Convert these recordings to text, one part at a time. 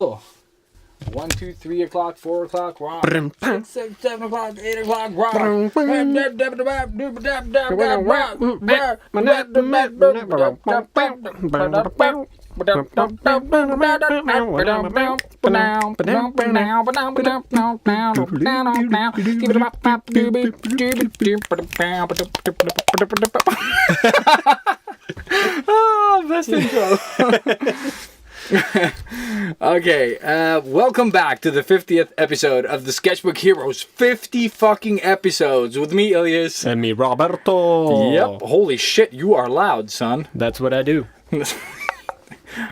Oh. 1, 2, 3 o'clock, 4 o'clock, rock. 6, 7 o'clock, 8 o'clock, rock. Oh, best intro. Okay, welcome back to the 50th episode of the Sketchbook Heroes. 50 fucking episodes with me, Elias. And me, Roberto. Yep, holy shit, you are loud, son. That's what I do.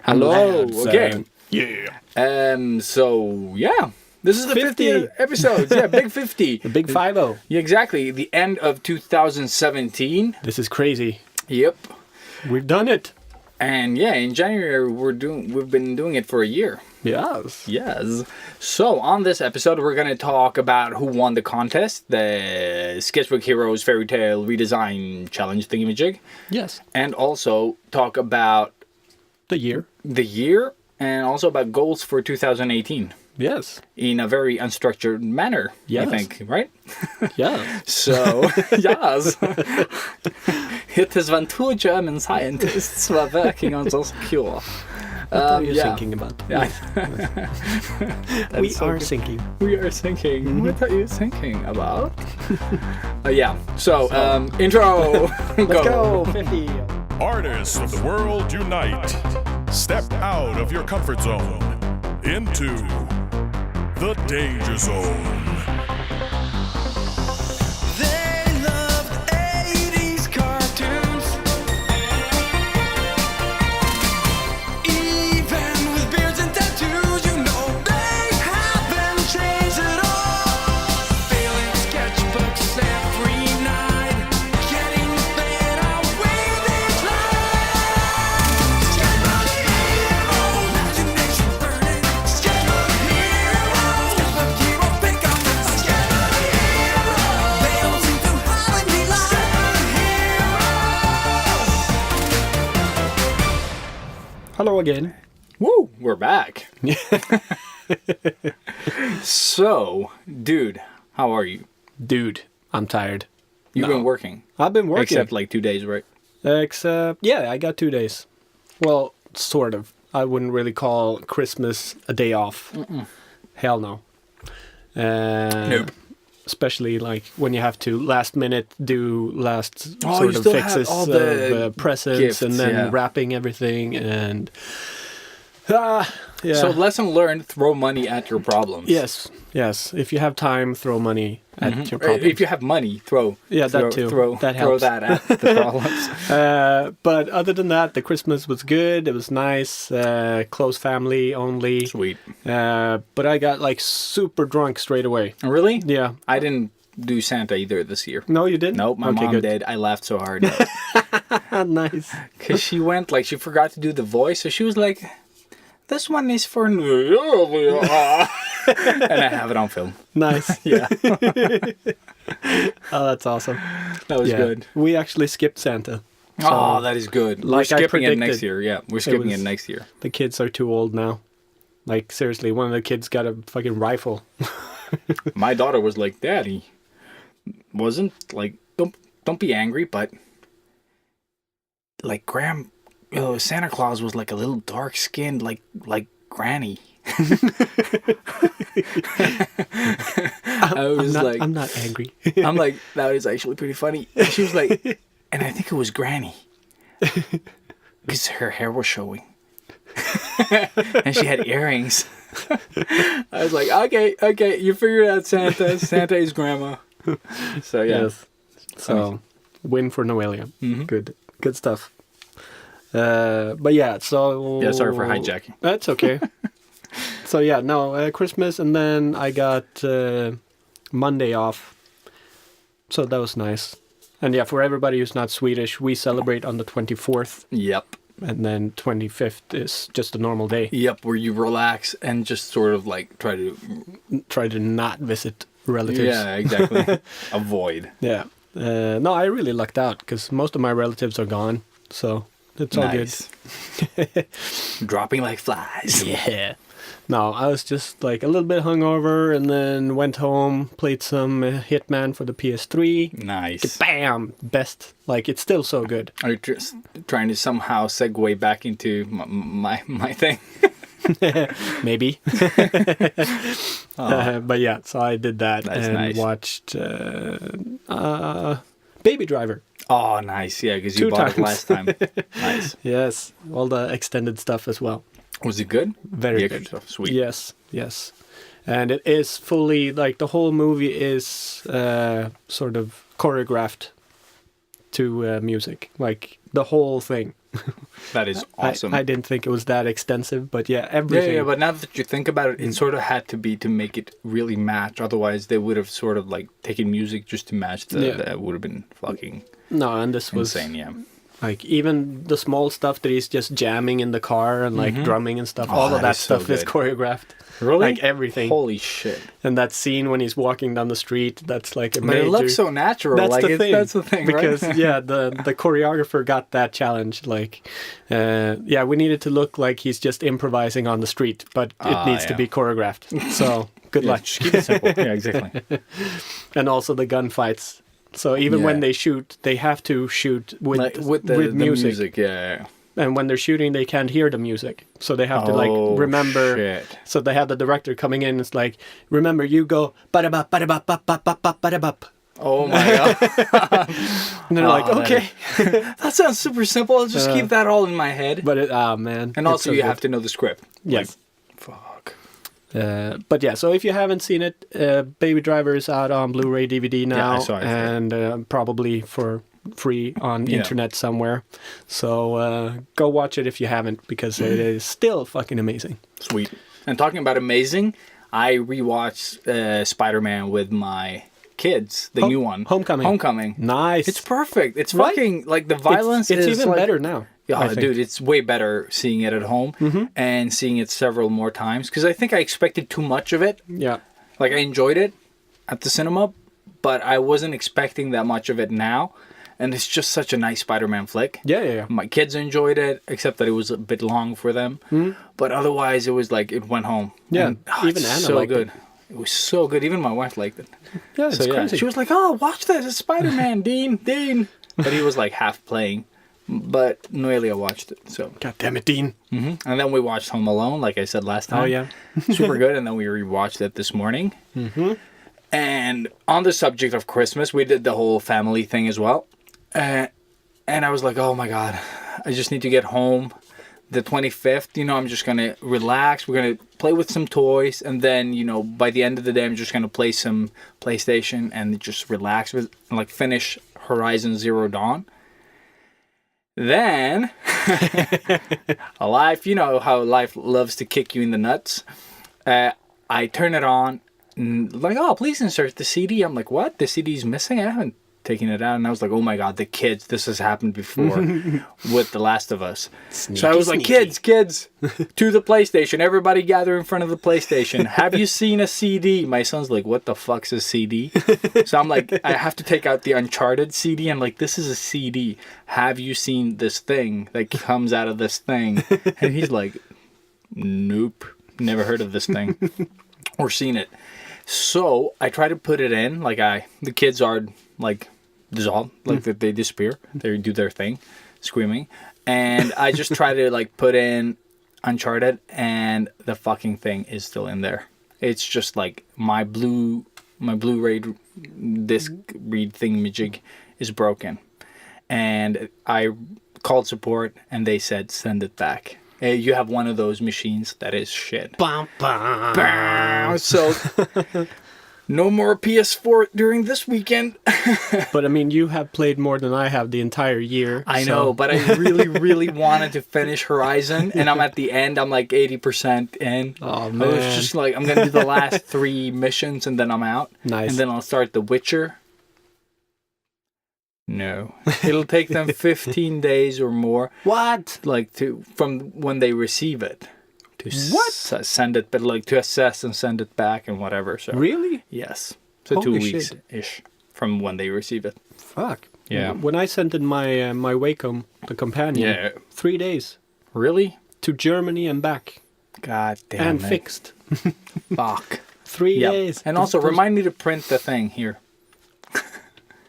Hello, Loud, okay. Yeah. So, yeah, this is the 50th episode. Yeah, big 50. The big 50. Yeah, exactly, the end of 2017. This is crazy. Yep. We've done it. And yeah, in January we've been doing it for a year. Yes. Yes. So on this episode, we're going to talk about who won the contest, the Sketchbook Heroes Fairytale Redesign Challenge thingamajig. Yes. And also talk about the year, and also about goals for 2018. Yes. In a very unstructured manner, yes. I think, right? Yeah. So, yes. It is when two German scientists were working on this cure. What are you thinking about? Yeah. We are thinking. We are thinking. Mm-hmm. What are you thinking about? Yeah. So, intro. Let's go. 50. Artists of the world unite. Step out of your comfort zone into the danger zone. Hello again. Woo! We're back. So, dude, how are you? Dude, I'm tired. You've been working. I've been working. Except like 2 days, right? Yeah, I got 2 days. Well, sort of. I wouldn't really call Christmas a day off. Mm-mm. Hell no. Nope. Especially like when you have to last minute do last sort of have fixes all of the presents gifts, and then yeah. wrapping everything and yeah. So lesson learned: throw money at your problems. Yes. If you have time, throw money at your problems. If you have money, throw. That too. That throw helps. that at the problems. But other than that, the Christmas was good. It was nice. Close family only. Sweet. But I got like super drunk straight away. Really? Yeah. I didn't do Santa either this year. No, you didn't? Nope, my mom did. I laughed so hard. Nice. Because she went, like, she forgot to do the voice, so she was like, this one is for New Year. And I have it on film. Nice. Yeah. Oh, that's awesome. That was good. We actually skipped Santa. So that is good. Like we're skipping I it next predicted, year. Yeah, we're skipping it next year. The kids are too old now. Like, seriously, one of the kids got a fucking rifle. My daughter was like, Daddy, wasn't, like, don't be angry, but, like, Santa Claus was like a little dark-skinned, like Granny. I'm not angry. I'm like, that is actually pretty funny. And she was like, and I think it was Granny. Because her hair was showing. And she had earrings. I was like, okay, you figured out Santa. Santa is grandma. So, yeah. Yes. So, win for Noelia. Mm-hmm. Good stuff. But yeah, so... Yeah, sorry for hijacking. That's okay. So yeah, no, Christmas, and then I got Monday off. So that was nice. And yeah, for everybody who's not Swedish, we celebrate on the 24th. Yep. And then 25th is just a normal day. Yep, where you relax and just sort of like try to not visit relatives. Yeah, exactly. Avoid. Yeah. No, I really lucked out because most of my relatives are gone. So it's all good. Dropping like flies. Yeah. No, I was just like a little bit hungover, and then went home, played some Hitman for the PS3. Nice. Bam! Best. Like, it's still so good. Are you just trying to somehow segue back into my thing? Maybe. But yeah, so I did that. That's and nice. watched Baby Driver. Oh, nice. Yeah, because you 2 bought it times. last time. Nice. Yes, all the extended stuff as well. Was it good? Very The extra good. stuff. Sweet. Yes. And it is fully, like, the whole movie is sort of choreographed to music. Like, the whole thing. That is awesome. I didn't think it was that extensive, but yeah, everything. Yeah, but now that you think about it, it sort of had to be to make it really match. Otherwise, they would have sort of like taken music just to match that would have been fucking No, and this was insane, yeah. like even the small stuff that he's just jamming in the car and like drumming and stuff. All of that that is so stuff is good. choreographed. Really? Like everything. Holy shit. And that scene when he's walking down the street, that's like a But major... it looks so natural. That's like the thing. That's the thing, because right? yeah, the choreographer got that challenge. Like, we needed to look like he's just improvising on the street, but it needs to yeah. be choreographed. So good luck. Just keep it simple. Yeah, exactly. And also the gunfights. So even when Yeah. they shoot, they have to shoot with Like, with the music. Yeah. And when they're shooting, they can't hear the music. So they have to like remember. Shit. So they have the director coming in. It's like, remember, you go ba-da-bop, ba-da-bop, bop-bop, bop, ba-da-bop. Oh my god. And they're like, that okay. That sounds super simple. I'll just keep that all in my head. But man. And it's also so you good. have to know the script. Yes. Like, fuck. But yeah, so if you haven't seen it, Baby Driver is out on Blu-ray DVD now, Yeah, I saw it. and probably for free on Yeah. internet somewhere. So go watch it if you haven't, because it is still fucking amazing. Sweet. And talking about amazing, I rewatched Spider-Man with my kids, the new one. Homecoming. Nice. It's perfect. It's Right? fucking, like, the violence It's is even like, better now. Yeah, I think. dude, it's way better seeing it at home and seeing it several more times. Because I think I expected too much of it. Yeah. Like, I enjoyed it at the cinema, but I wasn't expecting that much of it now. And it's just such a nice Spider-Man flick. Yeah. My kids enjoyed it, except that it was a bit long for them. But otherwise, it was like, it went home. Yeah, And, even it's Anna so liked good. It was so good. Even my wife liked it. Yeah, it's So yeah, crazy. she was like, "Oh, watch that! It's Spider-Man, Dean." But he was like half playing. But Noelia watched it. So, God damn it, Dean. and then we watched Home Alone, like I said last time. Oh, yeah. Super good. And then we rewatched it this morning. And on the subject of Christmas, we did the whole family thing as well. And I was like, oh my god, I just need to get home. The 25th, I'm just gonna relax. We're gonna play with some toys, and then by the end of the day, I'm just gonna play some PlayStation and just relax with, like, finish Horizon Zero Dawn. Then life, how life loves to kick you in the nuts. I turn it on, and like, oh, please insert the CD. I'm like, what? The CD's missing? I haven't taken it out. And I was like, oh my god, the kids, this has happened before with The Last of Us. So I was like, kids, to the PlayStation. Everybody gather in front of the PlayStation. Have you seen a CD? My son's like, what the fuck's a CD? So I'm like, I have to take out the Uncharted CD. I'm like, this is a CD. Have you seen this thing that comes out of this thing? And he's like, nope, never heard of this thing or seen it. So I try to put it in, like, the kids are like dissolve, like they disappear, they do their thing, screaming, and I just try to like put in Uncharted, and the fucking thing is still in there. It's just like my Blu-ray disc read thingamajig is broken, and I called support, and they said send it back. You have one of those machines that is shit. Bum, bum. So no more PS4 during this weekend. But I mean, you have played more than I have the entire year. I know, but I really, really wanted to finish Horizon, and I'm at the end. I'm like 80% in. Oh, I was man. just like, I'm gonna do the last 3 missions, and then I'm out. Nice. And then I'll start The Witcher. No, it'll take them 15 days or more. What? Like from when they receive it to send it, but like to assess and send it back and whatever. So Really? yes, so Holy 2 weeks shit. ish from when they receive it. Fuck. Yeah. When I sent in my my Wacom, the companion, Yeah. 3 days Really? to Germany and back. God damn and it. fixed. Fuck. 3 Yeah. days. And also, remind me to print the thing here.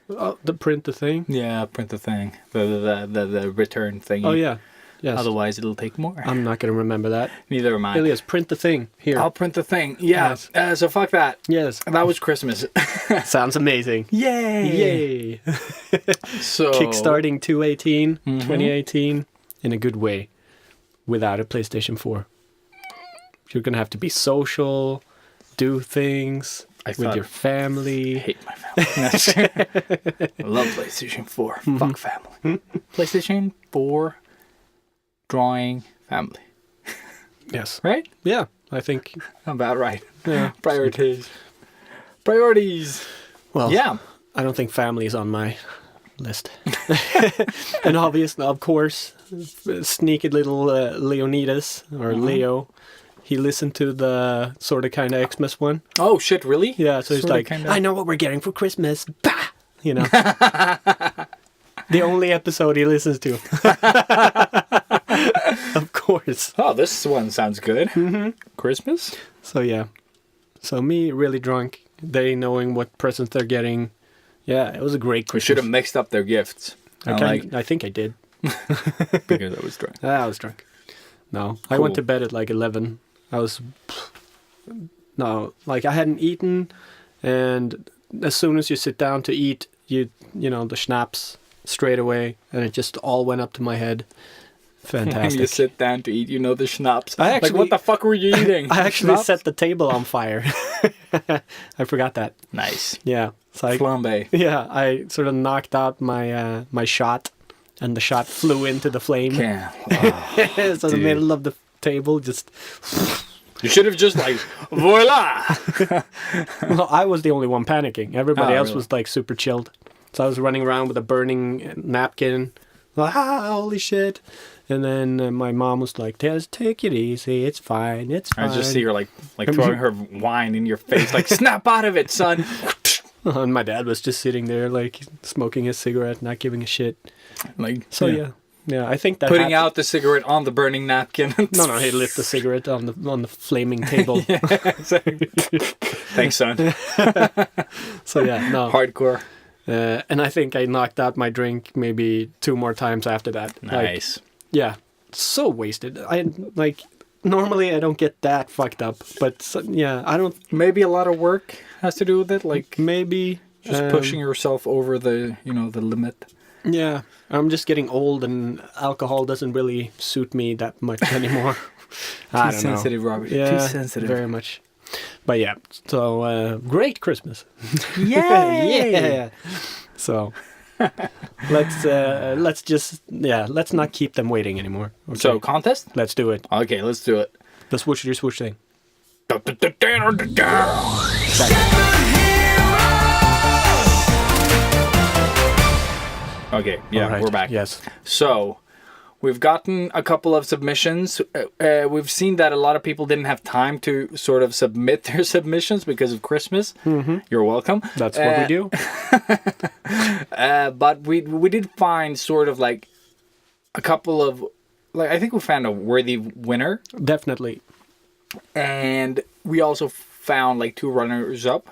The print the thing. Yeah, print the thing. The return thing. Oh yeah. Yes. Otherwise, it'll take more. I'm not gonna remember that. Neither am I. Elias, print the thing here. I'll print the thing. Yeah. Yes. So fuck that. Yes. That was Christmas. Sounds amazing. Yay! Yay. So Kickstarting 2018 in a good way without a PlayStation 4. You're going to have to be social, do things with your family. I hate my family. I love PlayStation 4. Fuck family. PlayStation 4, drawing, family. Yes. Right? Yeah, I think. About right. Yeah. Priorities. Priorities. Well, Yeah. I don't think family is on my list. And obviously, of course, sneaky little Leonidas or Leo. He listened to the sort of kind of Xmas one. Oh shit! Really? Yeah, so he's Sorta, like, kinda. I know what we're getting for Christmas. Bah! You know. The only episode he listens to. Of course. Oh, this one sounds good. Christmas? So yeah. So me really drunk. They knowing what presents they're getting. Yeah, it was a great We Christmas. should have mixed up their gifts. I think I did. Because I was drunk. I was drunk. No, I Cool. went to bed at like 11. I was... No, like I hadn't eaten, and as soon as you sit down to eat, you know, the schnapps straight away, and it just all went up to my head. When Fantastic. you sit down to eat, you know the schnapps. I actually- like, what the fuck were you eating? I actually Schnapps? set the table on fire. I forgot that. Nice. Yeah. So I, Flambe. yeah, I sort of knocked out my my shot, and the shot flew into the flame. Yeah. So the dude. middle of the table just... You should have just like, voila! Well, I was the only one panicking. Everybody Oh, else really? was like super chilled. So I was running around with a burning napkin. Like, holy shit. And then my mom was like, just take it easy. It's fine. It's fine. I just see her like throwing her wine in your face, like, snap out of it, son! And my dad was just sitting there, like, smoking his cigarette, not giving a shit. Like, So yeah. Yeah, I think that Putting happened. out the cigarette on the burning napkin. No, he lit the cigarette on the flaming table. Thanks, son. So yeah, no. Hardcore. And I think I knocked out my drink maybe 2 more times after that. Like, Nice. yeah, so wasted. I like normally I don't get that fucked up, but yeah, I don't. Maybe a lot of work has to do with it, like Maybe just pushing yourself over the, the limit. Yeah, I'm just getting old, and alcohol doesn't really suit me that much anymore. I Too don't know. sensitive, Robert. Yeah, Too sensitive. very much. But yeah, so great Christmas. Yay! Yeah. So let's not keep them waiting anymore. Okay? So, contest? let's do it. Okay, let's do it. The swooshy swoosh thing. Okay, yeah, All right, we're back. Yes. So, we've gotten a couple of submissions. We've seen that a lot of people didn't have time to sort of submit their submissions because of Christmas. Mm-hmm. You're welcome. That's what we do. But we did find sort of like a couple of, like, I think we found a worthy winner. Definitely. And we also found like 2 runners up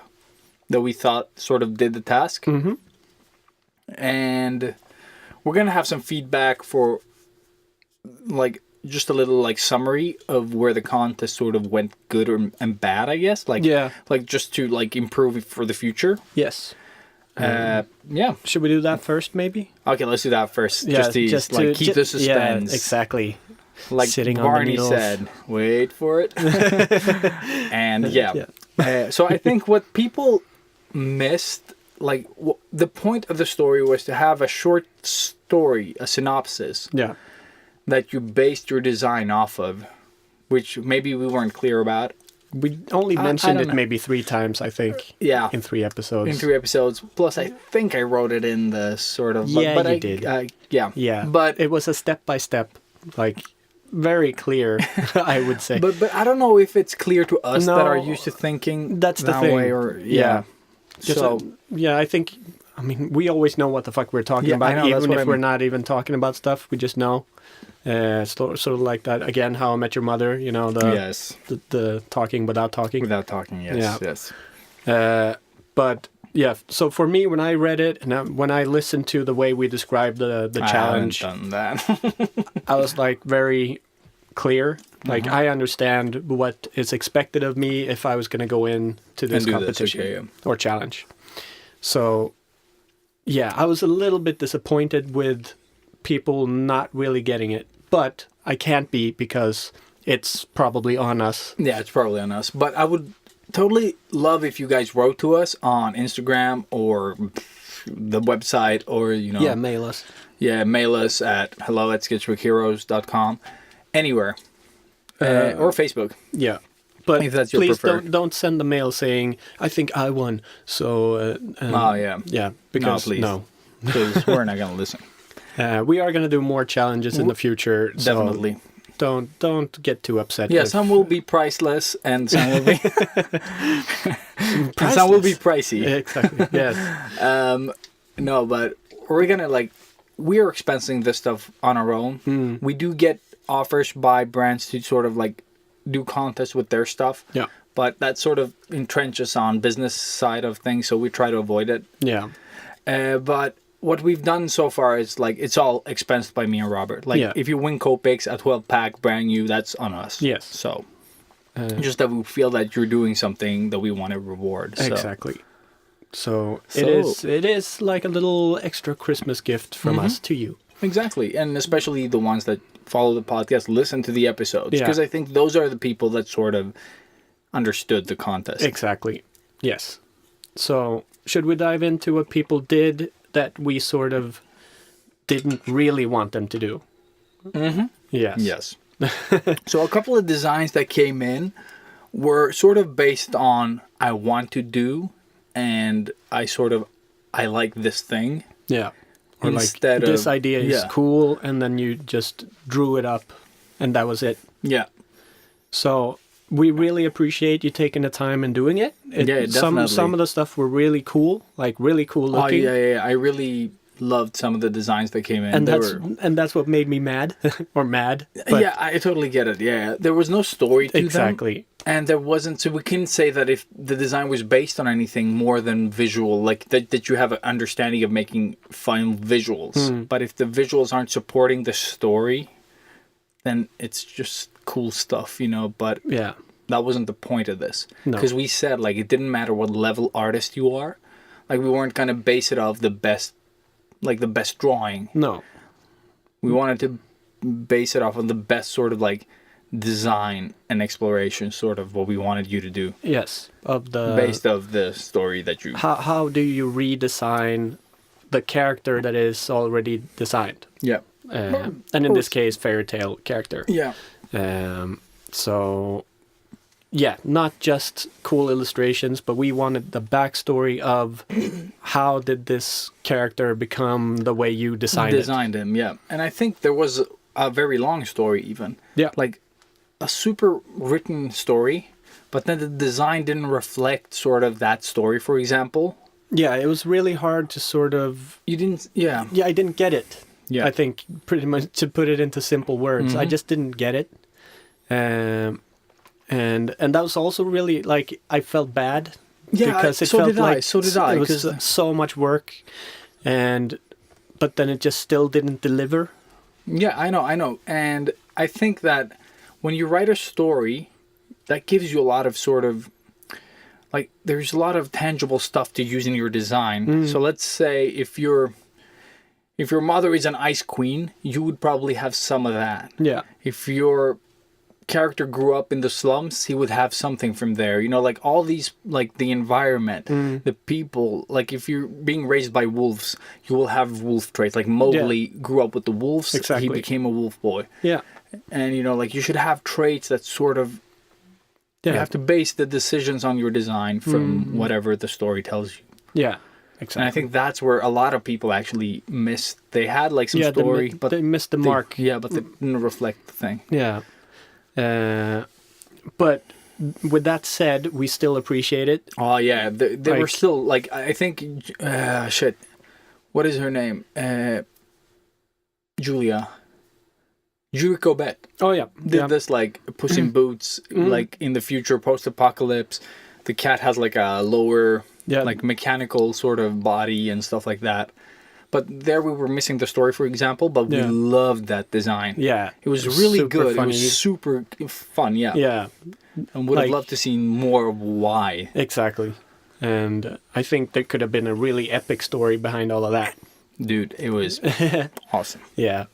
that we thought sort of did the task. Mm-hmm. And we're going to have some feedback for like just a little like summary of where the contest sort of went good and bad, I guess. Like, Yeah. like just to like improve it for the future. Yes. Yeah. Should we do that first, maybe? Okay, let's do that first. Yeah, just to like keep the suspense. Yeah, exactly. Like Sitting on the Barney needles. said, wait for it. And yeah. Yeah. So I think what people missed, like the point of the story was to have a short story, a synopsis Yeah. that you based your design off of, which maybe we weren't clear about. We only I mentioned don't it know. maybe 3 times, I think. Yeah. In 3 episodes. In 3 episodes. Plus, I think I wrote it in the sort of... Yeah, but you I did. Yeah. Yeah. But it was a step-by-step, like, very clear, I would say. But I don't know if it's clear to us No, that are used to thinking that's the that thing. way, or Yeah. So yeah, I think I mean, we always know what the fuck we're talking Yeah, about, I know, that's even what if I we're mean. not even talking about stuff. We just know. Sort of like that again. How I Met Your Mother. You know Yes. the talking without talking. Without talking, yes, Yeah. yes. But yeah, so for me, when I read it and when I listened to the way we described the challenge, I haven't done that. I was like very clear. Like I understand what is expected of me if I was going to go in to this And do this, competition okay, yeah. or challenge. So yeah, I was a little bit disappointed with people not really getting it, but I can't be because it's probably on us. Yeah, it's probably on us. But I would totally love if you guys wrote to us on Instagram or the website or, you know. Yeah, mail us. Yeah, mail us at hello@sketchbookheroes.com. Anywhere. Or Facebook. Yeah. But If that's your please preferred. don't send the mail saying, I think I won. So, Oh, yeah. yeah, because please. no. Because we're not going to listen. We are going to do more challenges in the future. So Definitely. don't get too upset. Yeah, if- some will be priceless and some will be and some will be pricey. Exactly. Yes. No, but we're gonna we're expensing this stuff on our own. We do get offers by brands to sort of like do contests with their stuff. Yeah. But that sort of entrenches on business side of things, so we try to avoid it. Yeah. But what we've done so far is like it's all expensed by me and Robert. Like Yeah. if you win Copics at 12 pack brand new, that's on us. Yes. So just that we feel that you're doing something that we want to reward. So. Exactly. So So- it is like a little extra Christmas gift from us to you. Exactly, and especially the ones that follow the podcast, listen to the episodes, Yeah. because I think those are the people that sort of understood the contest. Exactly. Yes. So should we dive into what people did that we sort of didn't really want them to do? Mm-hmm. Yes. Yes. So a couple of designs that came in were sort of based on I want to do, and I like this thing. Yeah. Or Instead like this of- idea is yeah. cool, and then you just drew it up, and that was it. Yeah. So we really appreciate you taking the time and doing it. Yeah, definitely. Some of the stuff were really cool, like really cool Oh looking. yeah. I really loved some of the designs that came in. And They that's what made me mad or mad. yeah, I totally get it. Yeah, there was no story to them. Exactly. And there wasn't, so we couldn't say that if the design was based on anything more than visual, like that you have an understanding of making fine visuals. But if the visuals aren't supporting the story, then it's just cool stuff, you know. But Yeah. that wasn't the point of this. No. Because we said, like, it didn't matter what level artist you are. Like, we weren't going to base it off the best drawing. No. We wanted to base it off of the best sort of, like, design and exploration, sort of what we wanted you to do. Yes. Of the Based of the story that you... how do you redesign the character that is already designed? Yeah. And in this case, Fairytale character. Yeah. So, yeah, not just cool illustrations, but we wanted the backstory of how did this character become the way you designed him, yeah. And I think there was a very long story even. Yeah. Like a super written story, but then the design didn't reflect sort of that story, for example. Yeah, it was really hard to sort of... You didn't, yeah. Yeah, I didn't get it. Yeah. I think pretty much to put it into simple words, I just didn't get it. And that was also really like I felt bad because it so felt did like I. So did I. it was so much work, but then it just still didn't deliver. Yeah, I know. And I think that when you write a story, that gives you a lot of sort of, like, there's a lot of tangible stuff to use in your design. So let's say if your mother is an ice queen, you would probably have some of that. Yeah, If your character grew up in the slums, he would have something from there. You know, like all these, like the environment, the people, like if you're being raised by wolves, you will have wolf traits. Like Mowgli grew up with the wolves. Exactly. He became a wolf boy. yeah, And, you know, like you should have traits that sort of, yeah, you have to base the decisions on your design from whatever the story tells you. yeah, exactly. And I think that's where a lot of people actually missed. They had like some yeah, story, they, but they missed the they- mark. Yeah, but they didn't reflect the thing. Yeah, but with that said, we still appreciate it. Oh yeah, they were Like- still like I think shit. what is her name? Julia Cobbett Oh yeah, did this like Puss in Boots, like in the future post-apocalypse. The cat has like a lower, like mechanical sort of body and stuff like that. But there we were missing the story, for example. But we loved that design. Yeah, it was really super good. funny. It was super fun. Yeah. Yeah, And would have loved to see more of why. exactly. And I think there could have been a really epic story behind all of that. Dude, it was awesome. Yeah.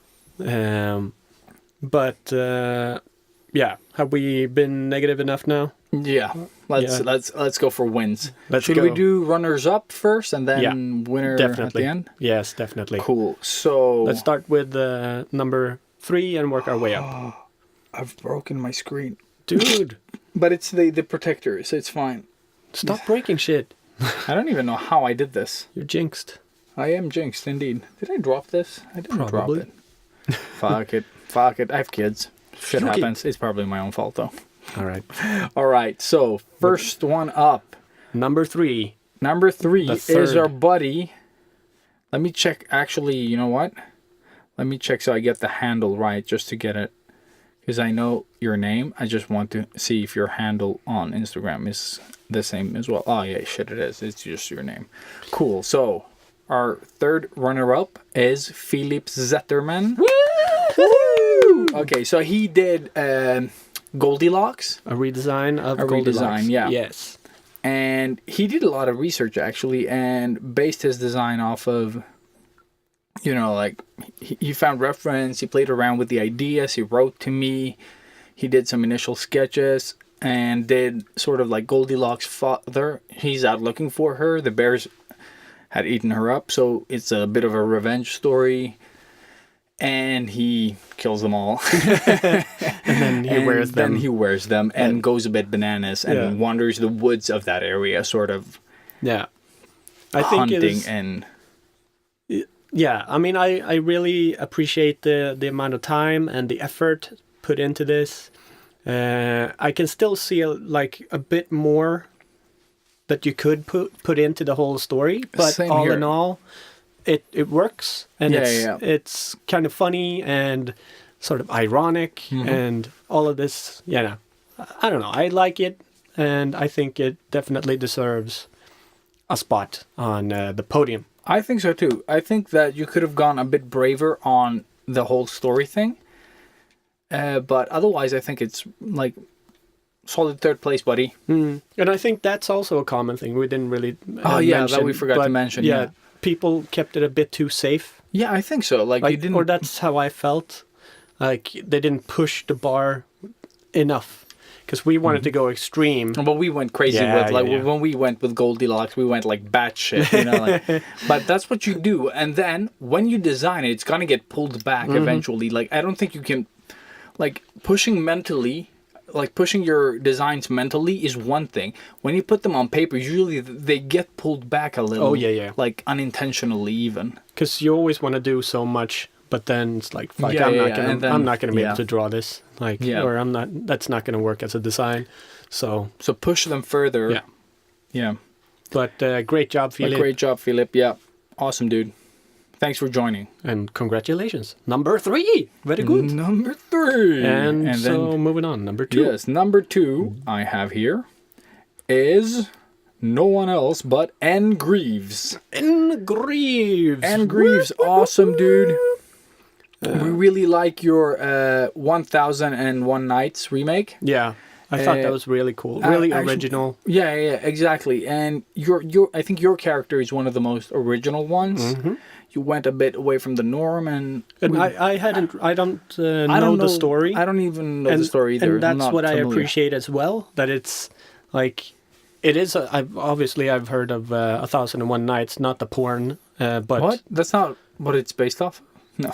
But yeah, have we been negative enough now? Yeah. Let's go for wins. Should we do runners up first and then winner definitely. at the end? Yes, definitely. Cool. So let's start with number 3 and work our way up. I've broken my screen. Dude. But it's the protector, so it's fine. Stop breaking shit. I don't even know how I did this. You're jinxed. I am jinxed indeed. Did I drop this? I didn't Probably. drop it. Fuck it. Fuck it. I have kids. Shit Okay. happens. It's probably my own fault though. All right. All right. So first one up. Number 3. Number 3 The is third. our buddy. Let me check. Actually, you know what? Let me check so I get the handle right, just to get it. Because I know your name. I just want to see if your handle on Instagram is the same as well. Oh yeah, shit, it is. It's just your name. Cool. So our third runner-up is Philip Zetterman. Woo! Okay, so he did Goldilocks. A redesign of A Goldilocks. redesign, yeah. Yes. And he did a lot of research actually, and based his design off of, you know, like he found reference, he played around with the ideas, he wrote to me, he did some initial sketches, and did sort of like Goldilocks' father. He's out looking for her. The bears had eaten her up, so it's a bit of a revenge story. And he kills them all. And then he wears them. Then he wears them and goes a bit bananas and wanders the woods of that area, sort of Yeah. I think hunting and... Yeah, I mean, I really appreciate the amount of time and the effort put into this. I can still see a bit more that you could put into the whole story, but Same all here. in all, it works, and Yeah, it's kind of funny and sort of ironic and all of this. Yeah, I don't know. I like it, and I think it definitely deserves a spot on the podium. I think so too. I think that you could have gone a bit braver on the whole story thing. But otherwise, I think it's like solid third place, buddy. And I think that's also a common thing. We didn't really that mention, we forgot to mention. Yeah. People kept it a bit too safe. Yeah, I think so. Like you didn't... Or that's how I felt. Like they didn't push the bar enough. Because we wanted to go extreme. But we went crazy with when we went with Goldilocks, we went like batshit, you know. Like, but that's what you do, and then when you design it, it's gonna get pulled back eventually. Like I don't think you can, like pushing your designs mentally is one thing. When you put them on paper, usually they get pulled back a little. Oh yeah. Like unintentionally even. Because you always want to do so much. But then it's like, fuck, I'm not gonna be able to draw this, or I'm not. That's not gonna work as a design. So push them further. Yeah. But great job, Philip. Great job, Philip. Yeah, awesome, dude. Thanks for joining. And congratulations, number 3. Very good. Number 3. And so then, moving on, number 2. Yes, number 2 I have here is no one else but N. Greaves. N. Greaves. N. Greaves, awesome, dude. We really like your 1001 Nights remake. Yeah, I thought that was really cool, really original. Yeah, exactly. And I think your character is one of the most original ones. You went a bit away from the norm, and I don't know the story. I don't even know the story either. And that's what I appreciate as well. That it's like it is. I've heard of 1001 Nights, not the porn. But what? That's not what it's based off. No,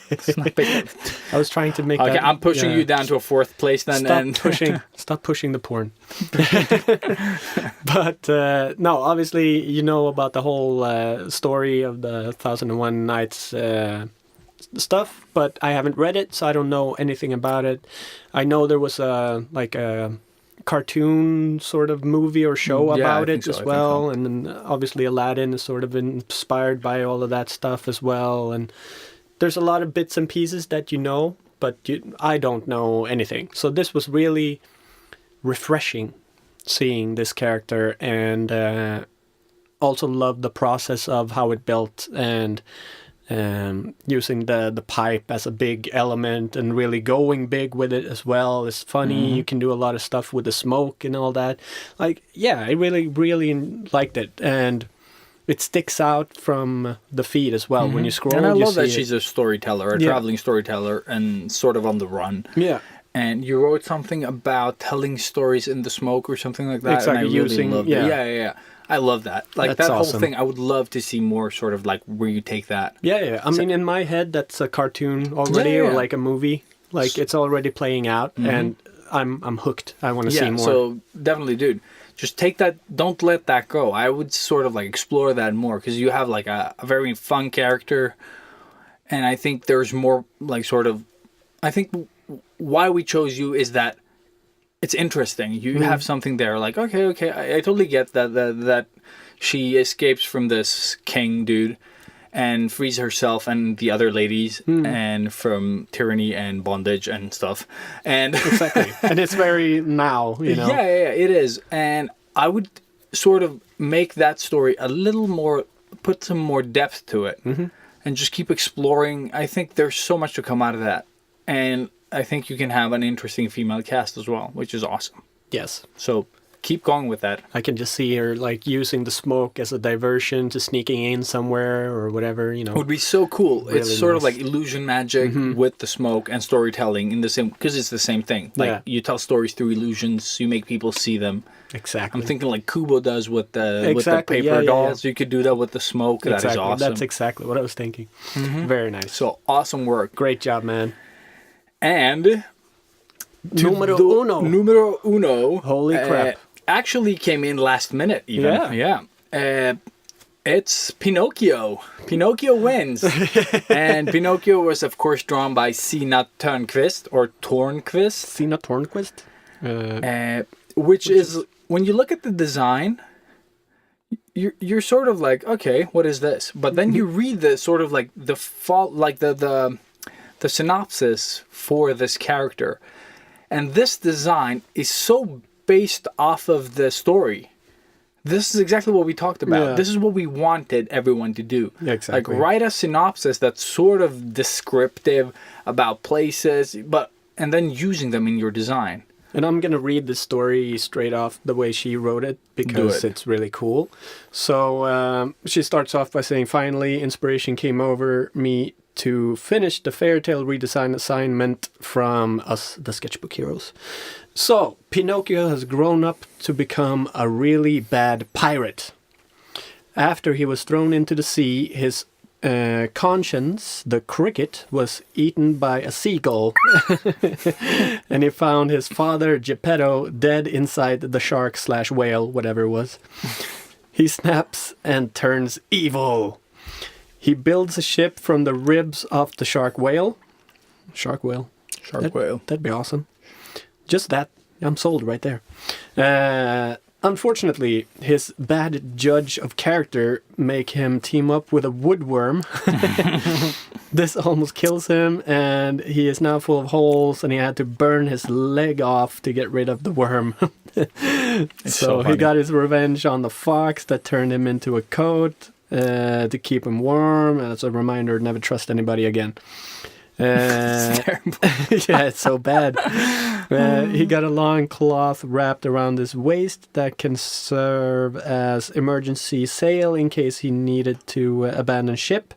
it's not based off. I was trying to make. Okay, I'm pushing you down to a 4th place then. Stop pushing the porn. But no, obviously you know about the whole story of the 1001 Nights stuff, but I haven't read it, so I don't know anything about it. I know there was a cartoon sort of movie or show Yeah, I about think it so, as I think well. so. And then obviously Aladdin is sort of inspired by all of that stuff as well. And there's a lot of bits and pieces that you know, but I don't know anything. So this was really refreshing seeing this character, and also loved the process of how it built, and using the pipe as a big element and really going big with it as well is funny. You can do a lot of stuff with the smoke and all that. Like, yeah, I really, really liked it. And it sticks out from the feed as well. When you scroll, And I you love that see she's a storyteller, a Yeah. traveling storyteller, and sort of on the run. Yeah. And you wrote something about telling stories in the smoke or something like that. Exactly, And I really using- loved yeah. it. Yeah. I love that. Like, That's that whole awesome. thing, I would love to see more sort of like where you take that. Yeah. I mean, in my head, that's a cartoon already, Yeah. or like a movie. Like, it's already playing out, and I'm hooked. I want to see more. So definitely, dude, just take that. Don't let that go. I would sort of like explore that more, because you have like a very fun character, and I think there's more like sort of. I think why we chose you is that it's interesting. You have something there. Like, okay, I totally get that she escapes from this king dude and frees herself and the other ladies and from tyranny and bondage and stuff. And Exactly. And it's very now, you know. yeah, it is. And I would sort of make that story a little more, put some more depth to it, and just keep exploring. I think there's so much to come out of that. And I think you can have an interesting female cast as well, which is awesome. Yes. So keep going with that. I can just see her like using the smoke as a diversion to sneaking in somewhere or whatever, you know. It would be so cool. Really It's sort of nice. like illusion magic with the smoke and storytelling in the same, because it's the same thing. Like, Yeah. you tell stories through illusions, you make people see them. Exactly. I'm thinking like Kubo does with the Exactly, paper yeah, dolls. yeah. You could do that with the smoke. That is awesome. That's exactly what I was thinking. Very nice. So awesome work. Great job, man. And numero uno. Holy crap. Actually came in last minute even. Yeah. It's Pinocchio. Pinocchio wins. And Pinocchio was, of course, drawn by Sina Törnqvist, or Tornqvist. Sina Tornquist? Which is, when you look at the design, you're sort of like, okay, what is this? But then you read the sort of like the synopsis for this character, and this design is so based off of the story. This is exactly what we talked about. Yeah. This is what we wanted everyone to do. Exactly. Like, write a synopsis that's sort of descriptive about places, and then using them in your design. And I'm going to read the story straight off the way she wrote it, because Do it. it's really cool. So she starts off by saying, finally, inspiration came over me to finish the Fairytale Redesign assignment from us, the Sketchbook Heroes. So, Pinocchio has grown up to become a really bad pirate. After he was thrown into the sea, his conscience, the cricket, was eaten by a seagull. And he found his father, Geppetto, dead inside the shark/whale, whatever it was. He snaps and turns evil. He builds a ship from the ribs of the shark whale. Shark whale. Whale. That'd be awesome. Just that. I'm sold right there. Unfortunately, his bad judge of character make him team up with a woodworm. This almost kills him, and he is now full of holes, and he had to burn his leg off to get rid of the worm. So he funny. got his revenge on the fox that turned him into a coat to keep him warm. And as a reminder, never trust anybody again. Terrible. Yeah, it's so bad. He got a long cloth wrapped around his waist that can serve as emergency sail in case he needed to abandon ship.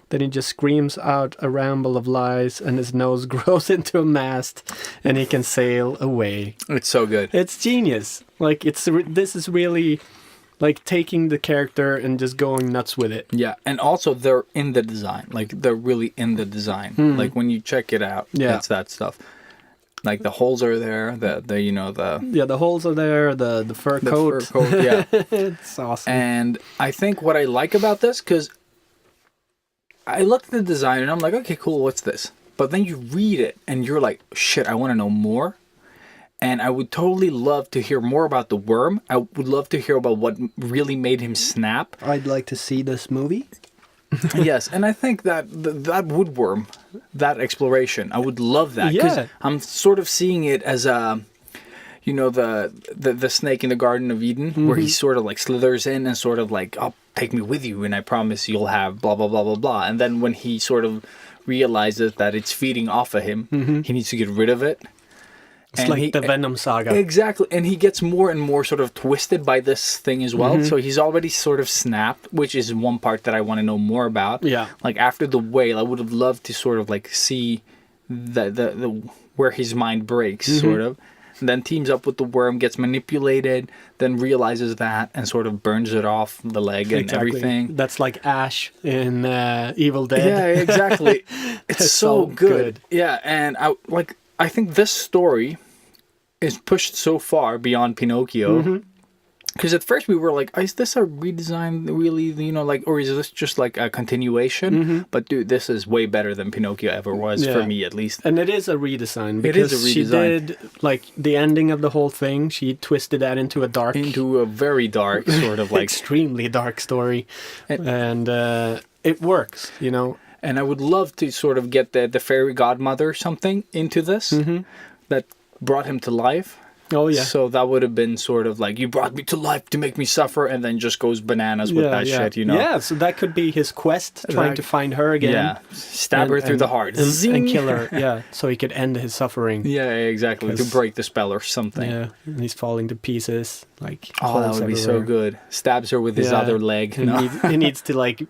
Then he just screams out a ramble of lies, and his nose grows into a mast, and he can sail away. It's so good. It's genius. Like, this is really like taking the character and just going nuts with it. Yeah, and also they're in the design. Like, they're really in the design. Like, when you check it out, Yeah. it's that stuff. Like, the holes are there. The holes are there. The fur coat. Fur coat. Yeah. It's awesome. And I think what I like about this, because I looked at the design and I'm like, okay, cool, what's this? But then you read it and you're like, shit, I want to know more. And I would totally love to hear more about the worm. I would love to hear about what really made him snap. I'd like to see this movie. Yes, and I think that that woodworm, that exploration, I would love that. Yeah. I'm sort of seeing it as a, you know, the snake in the Garden of Eden, where he sort of like slithers in and sort of like, oh, take me with you and I promise you'll have blah, blah, blah, blah, blah. And then when he sort of realizes that it's feeding off of him, he needs to get rid of it. It's like the Venom saga. Exactly. And he gets more and more sort of twisted by this thing as well. So he's already sort of snapped, which is one part that I want to know more about. Yeah. Like after the whale, I would have loved to sort of like see the where his mind breaks, sort of. And then teams up with the worm, gets manipulated, then realizes that and sort of burns it off the leg and everything. That's like Ash in Evil Dead. Yeah, exactly. It's so good. Yeah, and I think this story is pushed so far beyond Pinocchio. Because at first we were like, is this a redesign really, you know, like, or is this just like a continuation? But dude, this is way better than Pinocchio ever was, for me at least. And it is a redesign. It Because is a redesign. she did, like, the ending of the whole thing, she twisted that into a very dark sort of like... extremely dark story. And it works, you know. And I would love to sort of get the fairy godmother something into this that brought him to life. Oh, yeah. So that would have been sort of like, you brought me to life to make me suffer, and then just goes bananas with that shit, you know? Yeah, so that could be his quest, trying to find her again. Yeah, stab her through the heart. And kill her, yeah, so he could end his suffering. Yeah, exactly, to break the spell or something. Yeah, and he's falling to pieces, like, oh, that would be so good. Stabs her with his other leg. And he needs to, like,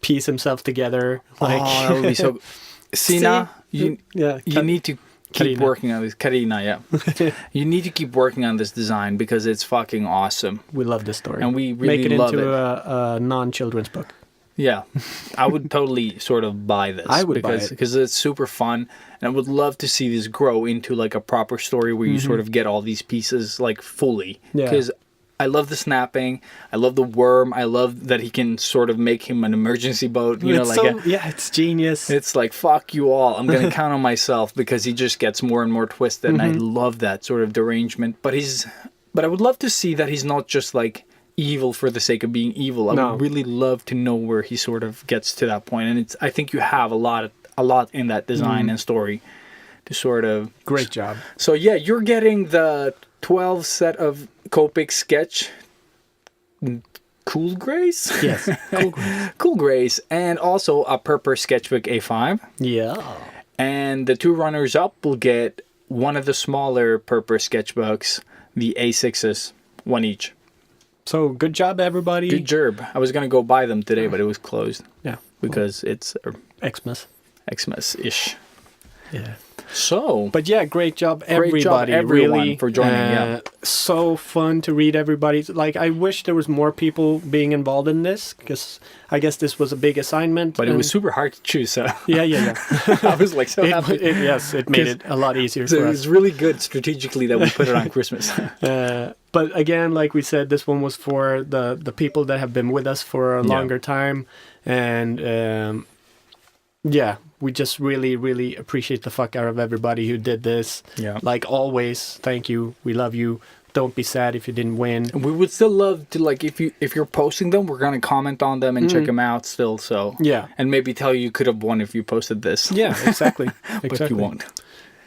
piece himself together. Like. Oh, that would be so good. Sina, you need to keep working on this. Karina, yeah. You need to keep working on this design because it's fucking awesome. We love this story. And we really love it. Make it into a non-children's book. Yeah. I would totally sort of buy this. I would buy it. Because it's super fun. And I would love to see this grow into like a proper story where you sort of get all these pieces like fully. Because I love the snapping. I love the worm. I love that he can sort of make him an emergency boat. You know, like it's genius. It's like, fuck you all. I'm going to count on myself because he just gets more and more twisted. And I love that sort of derangement. But I would love to see that he's not just like evil for the sake of being evil. I would really love to know where he sort of gets to that point. And I think you have a lot in that design and story to sort of... Great job. So yeah, you're getting the 12 set of Copic sketch Cool Grace? Yes, Cool Grace. Cool Grace, and also a Purper Sketchbook A5. Yeah. And the two runners up will get one of the smaller Purper sketchbooks, the A6s, one each. So good job, everybody. Good job. I was going to go buy them today, but it was closed. Yeah. Because it's Xmas-ish. Yeah. So, but yeah, great job, everybody. Great job, everyone, really, for joining. So fun to read everybody. Like, I wish there was more people being involved in this because I guess this was a big assignment. But it was super hard to choose. So yeah. I was like so happy. It made it a lot easier so for us. It was really good strategically that we put it on Christmas. But again, like we said, this one was for the people that have been with us for a longer time, and we just really, really appreciate the fuck out of everybody who did this. Yeah. Like always, thank you. We love you. Don't be sad if you didn't win. And we would still love to, like, if you're posting them, we're gonna comment on them and check them out still. So yeah, and maybe tell you could have won if you posted this. Yeah, exactly. But you won't,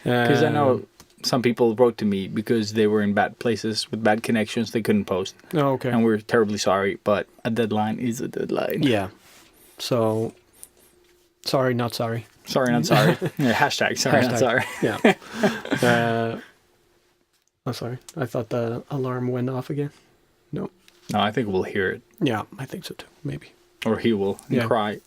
because I know some people wrote to me because they were in bad places with bad connections. They couldn't post. Oh, okay. And we're terribly sorry, but a deadline is a deadline. Yeah. So. Sorry, not sorry. Sorry, not sorry. Yeah, hashtag sorry, not sorry. Yeah. Sorry. I thought the alarm went off again. No. No, I think we'll hear it. Yeah, I think so too. Maybe. Or he will cry.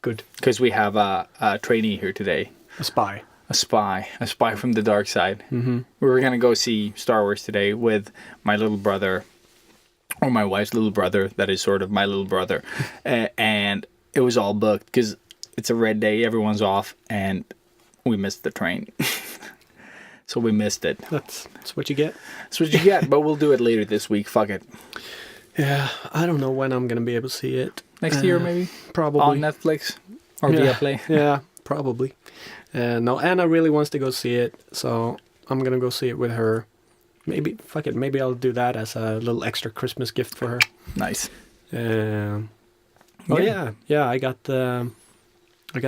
Good. Because we have a trainee here today. A spy. A spy from the dark side. Mm-hmm. We were going to go see Star Wars today with my little brother, or my wife's little brother, that is sort of my little brother. And it was all booked because it's a red day, everyone's off, and we missed the train. So we missed it. That's what you get. That's what you get, but we'll do it later this week. Fuck it. Yeah, I don't know when I'm going to be able to see it. Next year, maybe? Probably. On Netflix or via Play? Yeah, probably. No, Anna really wants to go see it, so I'm gonna go see it with her. Maybe fuck it. Maybe I'll do that as a little extra Christmas gift for her. Nice. I got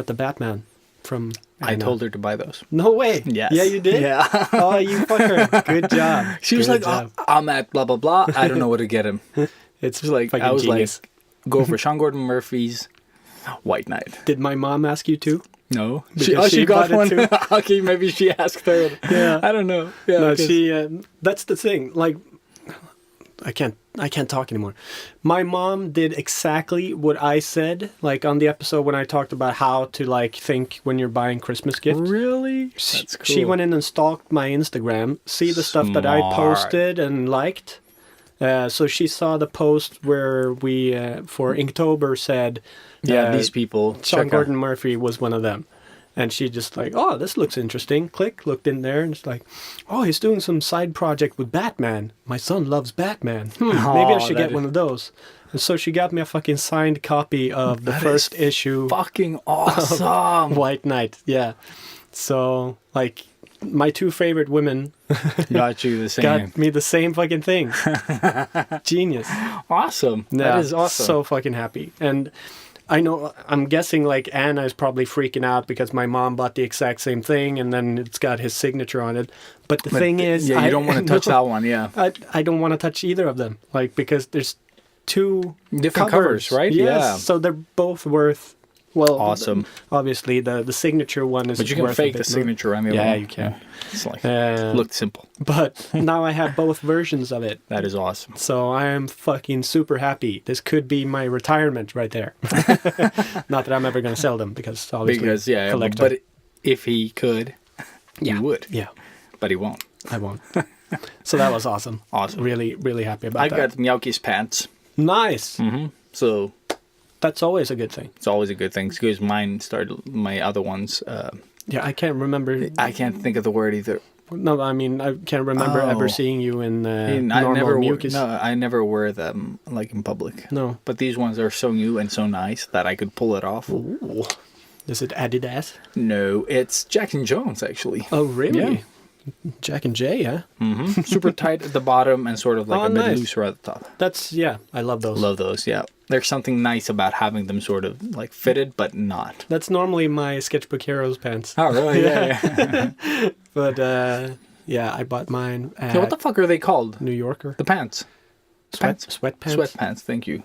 the Batman from. I told her to buy those. No way. Yes. Yeah, you did. Yeah. Oh, you fucker. Good job. She was Good like, job. I'm at blah blah blah. I don't know what to get him. It's Just like fucking I was genius. like, go for Sean Gordon Murphy's White Knight. Did my mom ask you to? No, Because she got bought it one. too? Okay, maybe she asked her. Yeah. I don't know. Yeah, No, 'cause- she. That's the thing. Like, I can't talk anymore. My mom did exactly what I said, like on the episode when I talked about how to like think when you're buying Christmas gifts. Really? That's cool. She went in and stalked my Instagram, see the stuff that I Smart. posted and liked. So she saw the post where we for Inktober said, these people. Sean check out- Gordon Murphy was one of them. And she just like, oh, this looks interesting. Click, looked in there, and it's like, oh, he's doing some side project with Batman. My son loves Batman. Maybe I should get one of those. And so she got me a fucking signed copy of the That first is issue. Fucking awesome. White Knight, yeah. So, like, my two favorite women Got you the same. got me the same fucking thing. Genius. Awesome. Yeah, That is awesome. So fucking happy. And I know, I'm guessing like Anna is probably freaking out because my mom bought the exact same thing and then it's got his signature on it. But the thing is, yeah, you don't want to touch that one. Yeah. I don't want to touch either of them. Like, because there's two Different covers, right? Yes, Yeah. so they're both worth, well, Awesome. Obviously, the signature one is But you can worth a fake the bit more. signature on the Yeah, other one. you can. It's like Look, looked simple. but now I have both versions of it. That is awesome. So I am fucking super happy. This could be my retirement right there. Not that I'm ever going to sell them because obviously Because collector. but if he could, Yeah. he would. Yeah, But he won't. I won't. So that was awesome. Awesome. Really, really happy about I that. got Miyauki's pants, Nice. so That's always a good thing. it's always a good thing. Because mine started, my other ones. Yeah, I can't remember. I can't think of the word either. No, I mean, I can't remember Oh. ever seeing you in I normal never, mucus. no, I never wear them like in public. No. But these ones are so new and so nice that I could pull it off. Ooh. Is it Adidas? No, it's Jackson Jones actually. Oh, really? Yeah. Jack and Jay, huh? Super tight at the bottom and sort of like Oh, a bit nice. looser at the top. That's, yeah, I love those. Love those, yeah. There's something nice about having them sort of like fitted but not. That's normally my Sketchbook Heroes pants. Oh, really? Yeah. But, yeah, I bought mine at So what the fuck are they called? New Yorker. The pants. Pants? Sweatpants? Sweatpants, thank you.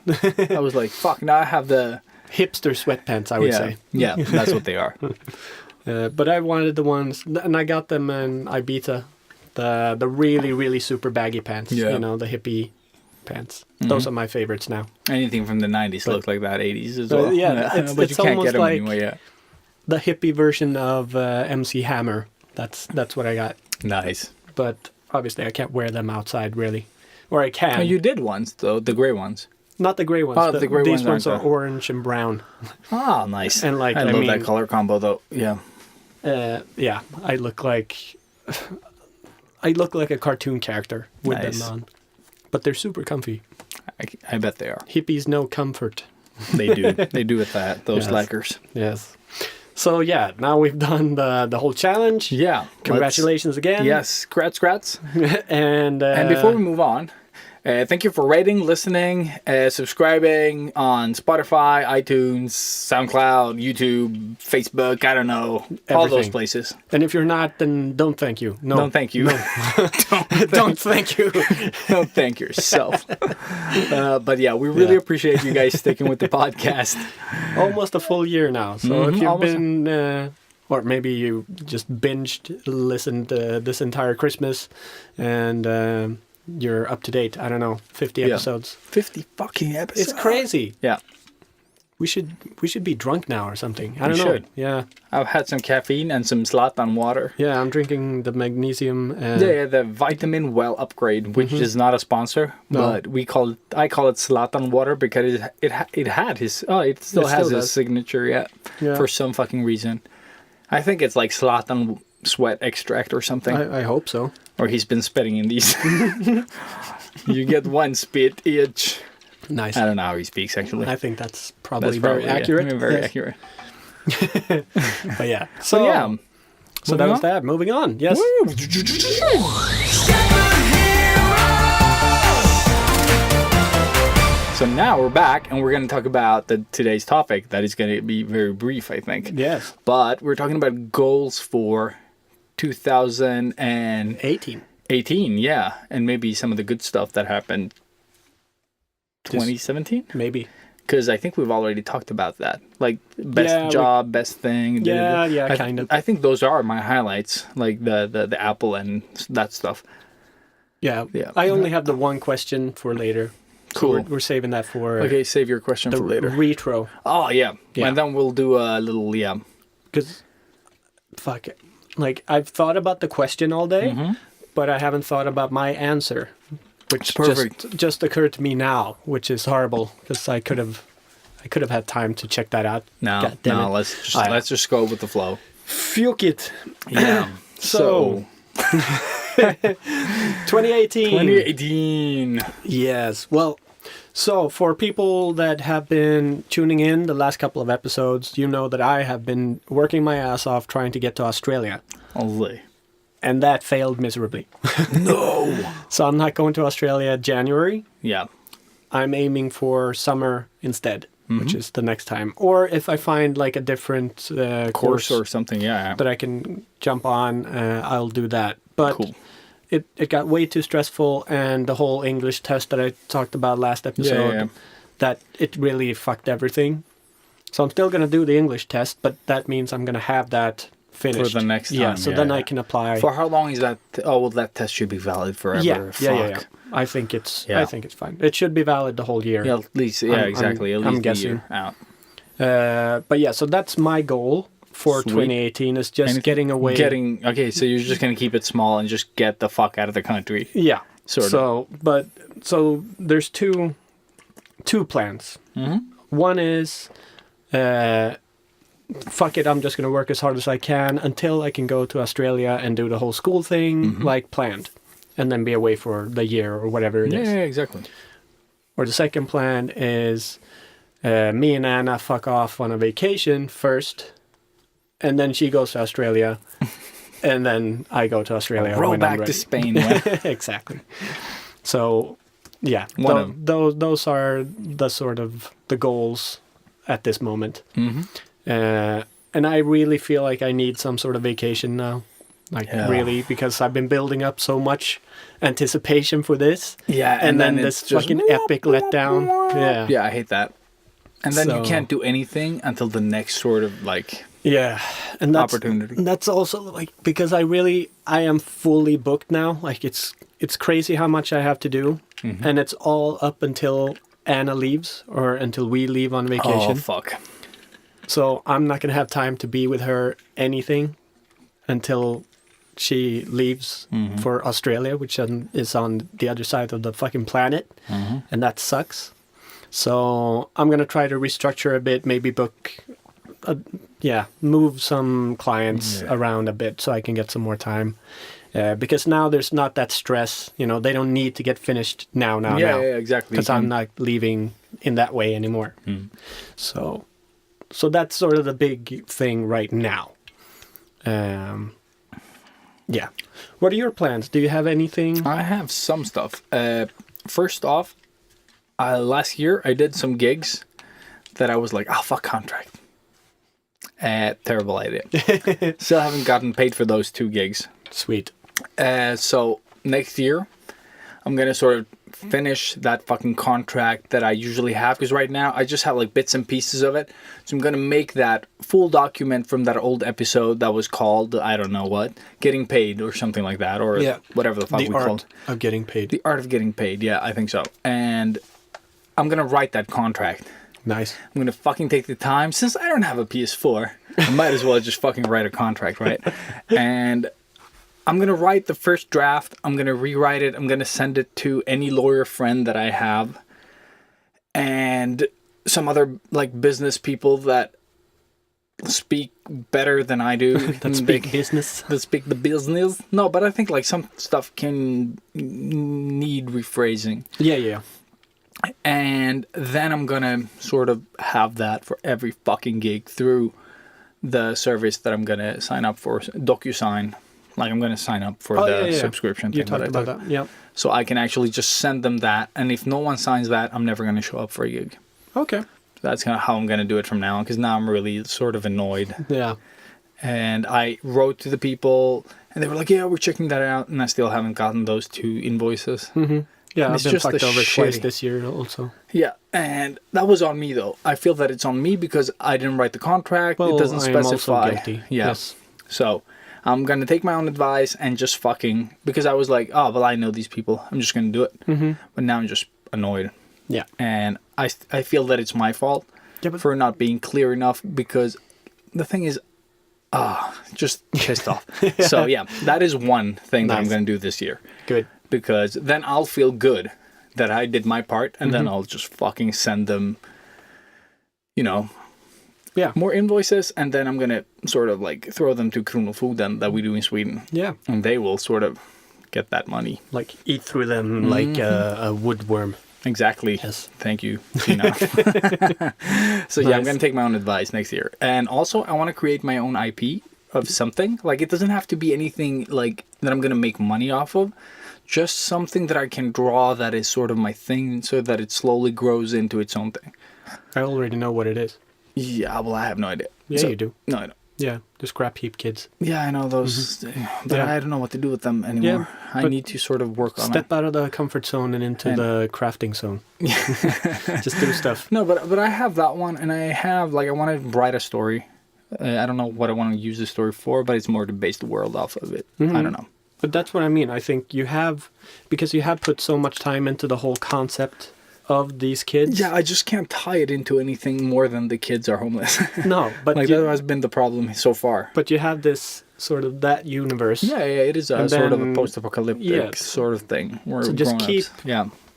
I was like, fuck, now I have the... Hipster sweatpants, I would say. Yeah, that's what they are. But I wanted the ones, and I got them in Ibiza. The really, really super baggy pants. Yeah. You know, the hippie pants. Those are my favorites now. Anything from the 90s looked like that, 80s as But, well. yeah, it's- but it's you can't almost get them like- anyway, yeah. The hippie version of MC Hammer. That's what I got. Nice. But obviously I can't wear them outside, really. Or I can. Oh, you did once, though, the gray ones. Not the gray ones. Oh, the gray these ones ones are aren't orange and brown. Ah, nice. And, like, I I love mean- that color combo, though. Yeah. Yeah, I look like a cartoon character with Nice. them on. But they're super comfy. I bet they are. Hippies know comfort. They do. They do with that. Those Yes. lacquers. Yes. So yeah, now we've done the whole challenge. Yeah. Congratulations again. Yes. Congrats. And Before we move on, thank you for rating, listening, subscribing on Spotify, iTunes, SoundCloud, YouTube, Facebook, I don't know. All those Everything. places. and if you're not, then don't thank you. No, Don't thank you. don't thank you. Don't thank yourself. But yeah, we really appreciate you guys sticking with the podcast. Almost a full year now. So if you've almost. been, or maybe you just binged, listened this entire Christmas, and you're up to date. I don't know, 50 episodes. 50 fucking episodes. It's crazy. Yeah. We should be drunk now or something. I We don't know. should. Yeah. I've had some caffeine and some Zlatan water. Yeah, I'm drinking the magnesium. Yeah, the vitamin well upgrade, which is not a sponsor, No. but I call it Zlatan water because it had his it still It has still his does. signature Yeah. for some fucking reason. I think it's like Zlatan sweat extract or something, I hope so. or he's been spitting in these. You get one spit each. Nice. I don't know how he speaks actually. I think that's probably That's very probably, accurate. Yeah, very Yes. accurate. But yeah. So yeah, So that was that. Moving on. Yes. So now we're back, and we're going to talk about today's topic. That is going to be very brief, I think. Yes. But we're talking about goals for 2018. 18, yeah. And maybe some of the good stuff that happened 2017? Maybe. Because I think we've already talked about that. Like, best job, best thing. Yeah, kind of. I think those are my highlights, like the Apple and that stuff. Yeah. I only have the one question for later. Cool. So we're saving that for... Okay, save your question for later. Retro. Oh, yeah. And then we'll do a little, Because, fuck it. Like, I've thought about the question all day, but I haven't thought about my answer. Which just occurred to me now, which is horrible because I could have had time to check that out. No, let's just go with the flow. Fuck it. Yeah. So 2018. 2018. Yes. Well, so for people that have been tuning in the last couple of episodes, you know that I have been working my ass off trying to get to Australia. Only. And that failed miserably. No. So I'm not going to Australia January. Yeah. I'm aiming for summer instead, which is the next time. Or if I find like a different course or something, that I can jump on, I'll do that. But cool. It got way too stressful, and the whole English test that I talked about last episode, that it really fucked everything. So I'm still going to do the English test, but that means I'm going to have that finished. For the next time. Yeah, so then I can apply. For how long is that? That test should be valid forever. Yeah. I think it's fine. It should be valid the whole year. Yeah, at least, exactly. At least I'm guessing. Out. But yeah, so that's my goal for 2018 is just getting away. Okay, so you're just going to keep it small and just get the fuck out of the country. Yeah. Sort of. So there's two plans. Mm-hmm. One is... fuck it, I'm just going to work as hard as I can until I can go to Australia and do the whole school thing like planned. And then be away for the year or whatever it is. Yeah, exactly. Or the second plan is me and Anna fuck off on a vacation first. And then she goes to Australia. And then I go to Australia. Roll back to Spain. Exactly. So, yeah. Those are the sort of the goals at this moment. Mm-hmm. And I really feel like I need some sort of vacation now. Really, because I've been building up so much anticipation for this. Yeah, and then this fucking epic letdown. Yeah. Yeah, I hate that. And then you can't do anything until the next sort of and that's, opportunity. That's also because I am fully booked now. Like it's crazy how much I have to do. Mm-hmm. And it's all up until Anna leaves or until we leave on vacation. Oh, fuck. So I'm not going to have time to be with her anything until she leaves for Australia, which is on the other side of the fucking planet. Mm-hmm. And that sucks. So I'm going to try to restructure a bit, maybe book, move some clients around a bit so I can get some more time. Because now there's not that stress. They don't need to get finished now. Yeah, exactly. Because I'm not leaving in that way anymore. Mm. So that's sort of the big thing right now. Yeah. What are your plans? Do you have anything? I have some stuff. First off, last year I did some gigs that I was like, fuck contract. Terrible idea. Still haven't gotten paid for those 2 gigs. Sweet. So next year, I'm going to sort of finish that fucking contract that I usually have. Because right now, I just have bits and pieces of it. So I'm going to make that full document from that old episode that was called, I don't know what, Getting Paid or something like that. Or whatever the fuck we called it. The Art of Getting Paid. The Art of Getting Paid, yeah, I think so. And I'm going to write that contract. Nice. I'm going to fucking take the time. Since I don't have a PS4, I might as well just fucking write a contract, right? And I'm going to write the first draft. I'm going to rewrite it. I'm going to send it to any lawyer friend that I have. And some other business people that speak better than I do. That speak business. That speak the business. No, but I think some stuff can need rephrasing. Yeah. And then I'm going to sort of have that for every fucking gig through the service that I'm going to sign up for, DocuSign. Like, I'm going to sign up for the subscription You thing that I talked about took. that, yeah. So I can actually just send them that. And if no one signs that, I'm never going to show up for a gig. Okay. That's kind of how I'm going to do it from now on, because now I'm really sort of annoyed. Yeah. And I wrote to the people, and they were like, yeah, we're checking that out. And I still haven't gotten those 2 invoices. Mm-hmm. Yeah, And I've it's been just fucked the over twice shitty- this year also. Yeah, and that was on me, though. I feel that it's on me because I didn't write the contract. Well, it doesn't I am also specify. guilty. Yeah. Yes. So I'm going to take my own advice and just fucking... Because I was like, oh, well, I know these people. I'm just going to do it. Mm-hmm. But now I'm just annoyed. Yeah. And I feel that it's my fault for not being clear enough, because the thing is, just pissed off. So, yeah, that is one thing that I'm going to do this year. Good. Because then I'll feel good that I did my part, and then I'll just fucking send them, more invoices, and then I'm going to sort of like throw them to Kronofogden that we do in Sweden. Yeah. And they will sort of get that money. Like eat through them like a woodworm. Exactly. Yes. Thank you, Tina. So yeah, I'm going to take my own advice next year. And also, I want to create my own IP of something. Like, it doesn't have to be anything like that I'm going to make money off of. Just something that I can draw that is sort of my thing, so that it slowly grows into its own thing. I already know what it is. Yeah, well, I have no idea. Yeah, you do. No, I don't. Yeah, the scrap heap kids. Yeah, I know those, but I don't know what to do with them anymore. Yeah, I need to sort of work on it. Step out of the comfort zone and into the crafting zone. Just do stuff. No, but I have that one, and I want to write a story. I don't know what I want to use the story for, but it's more to base the world off of it. I don't know. But that's what I mean. I think because you have put so much time into the whole concept of these kids. Yeah, I just can't tie it into anything more than the kids are homeless. No, but that has been the problem so far. But you have this sort of that universe. Yeah, it is a sort of a post-apocalyptic sort of thing. So just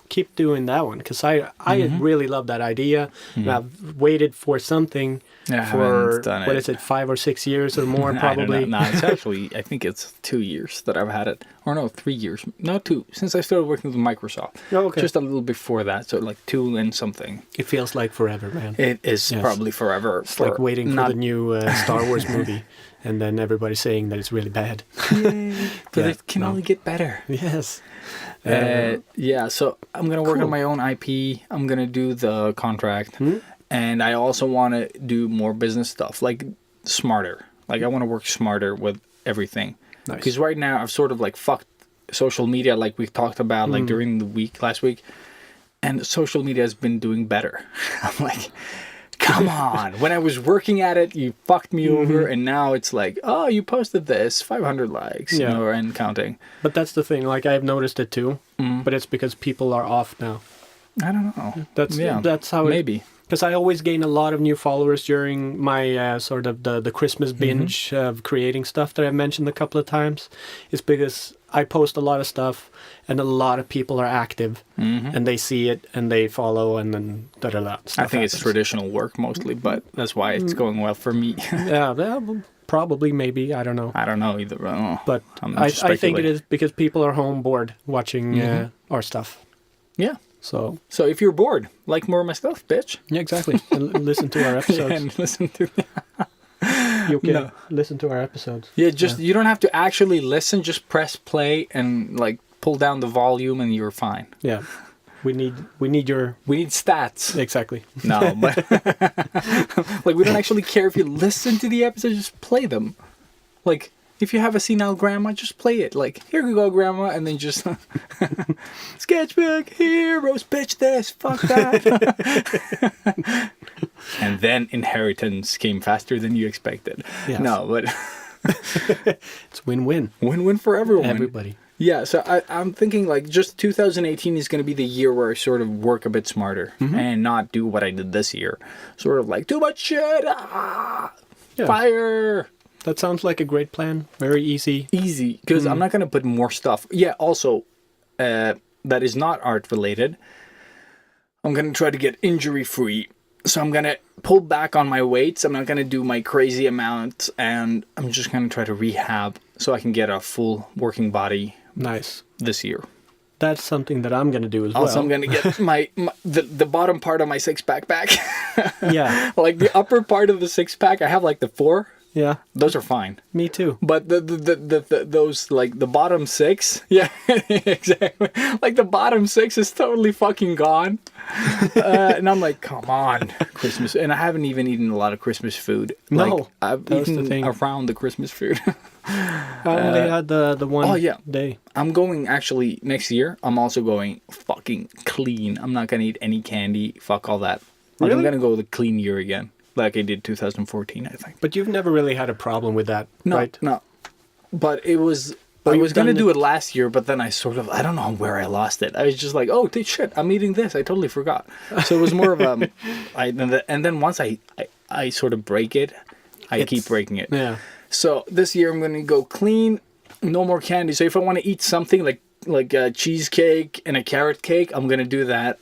keep doing that one, because I really love that idea. And I've waited for something for what is it, 5 or 6 years or more probably. No, it's actually, I think it's 2 years that I've had it, or no, 3 years, no, 2 since I started working with Microsoft. Oh, okay. Just a little before that, so like 2 and something. It feels like forever, man. It is probably forever. It's like waiting for the new Star Wars movie, and then everybody saying that it's really bad. But it can only get better. Yes. So I'm gonna work on my own IP. I'm gonna do the contract, and I also want to do more business stuff, like smarter. Like, I want to work smarter with everything. Nice. Because right now I've sort of like fucked social media, like we talked about, like during the last week, and social media has been doing better. I'm like, come on. When I was working at it, you fucked me over, and now it's like, oh, you posted this, 500 likes, and counting. But that's the thing, like, I've noticed it too, but it's because people are off now. I don't know. That's how maybe. Because I always gain a lot of new followers during my sort of the Christmas binge of creating stuff that I've mentioned a couple of times. It's because I post a lot of stuff, and a lot of people are active, and they see it, and they follow, and then da-da-da. I think it's traditional work mostly, but that's why it's going well for me. Probably, maybe, I don't know. I don't know either. But I think it is because people are home bored watching our stuff. Yeah. So if you're bored, like more of my stuff, bitch. Yeah, exactly. And listen to our episodes. And listen to You can listen to our episodes. Yeah, you don't have to actually listen. Just press play and like pull down the volume, and you're fine. Yeah, we need stats. Exactly. No, but like, we don't actually care if you listen to the episode. Just play them. Like, if you have a senile grandma, just play it. Like, here you go, grandma, and then just sketchbook, heroes, bitch this, fuck that. And then inheritance came faster than you expected. Yes. No, but it's win-win. Win-win for everyone. Everybody. Yeah, so I'm thinking like just 2018 is going to be the year where I sort of work a bit smarter and not do what I did this year. Sort of like, too much shit, fire. That sounds like a great plan. Very easy. Easy, because I'm not going to put more stuff. Yeah, also, that is not art related. I'm going to try to get injury free. So I'm going to pull back on my weights. I'm not going to do my crazy amounts. And I'm just going to try to rehab so I can get a full working body. Nice. This year. That's something that I'm gonna do as well. Also, I'm gonna get the bottom part of my 6-pack back. Yeah. Like the upper part of the 6-pack, I have like the 4. Yeah. Those are fine. Me too. But those like the bottom 6, yeah, exactly. Like the bottom 6 is totally fucking gone. And I'm like, come on, Christmas. And I haven't even eaten a lot of Christmas food. No, Like, I've that was the eaten thing. around the Christmas food. I only had the one day. I'm going actually next year. I'm also going fucking clean. I'm not gonna eat any candy. Fuck all that. Like, Really? I'm gonna go the clean year again, like I did 2014, I think. But you've never really had a problem with that, No, right? no. But it was. Well, I you've was gonna done do it last year, but then I don't know where I lost it. I was just like, oh shit, I'm eating this. I totally forgot. So it was more of and then once I sort of break it, I keep breaking it. Yeah. So this year I'm gonna go clean, no more candy. So if I want to eat something like a cheesecake and a carrot cake, I'm gonna do that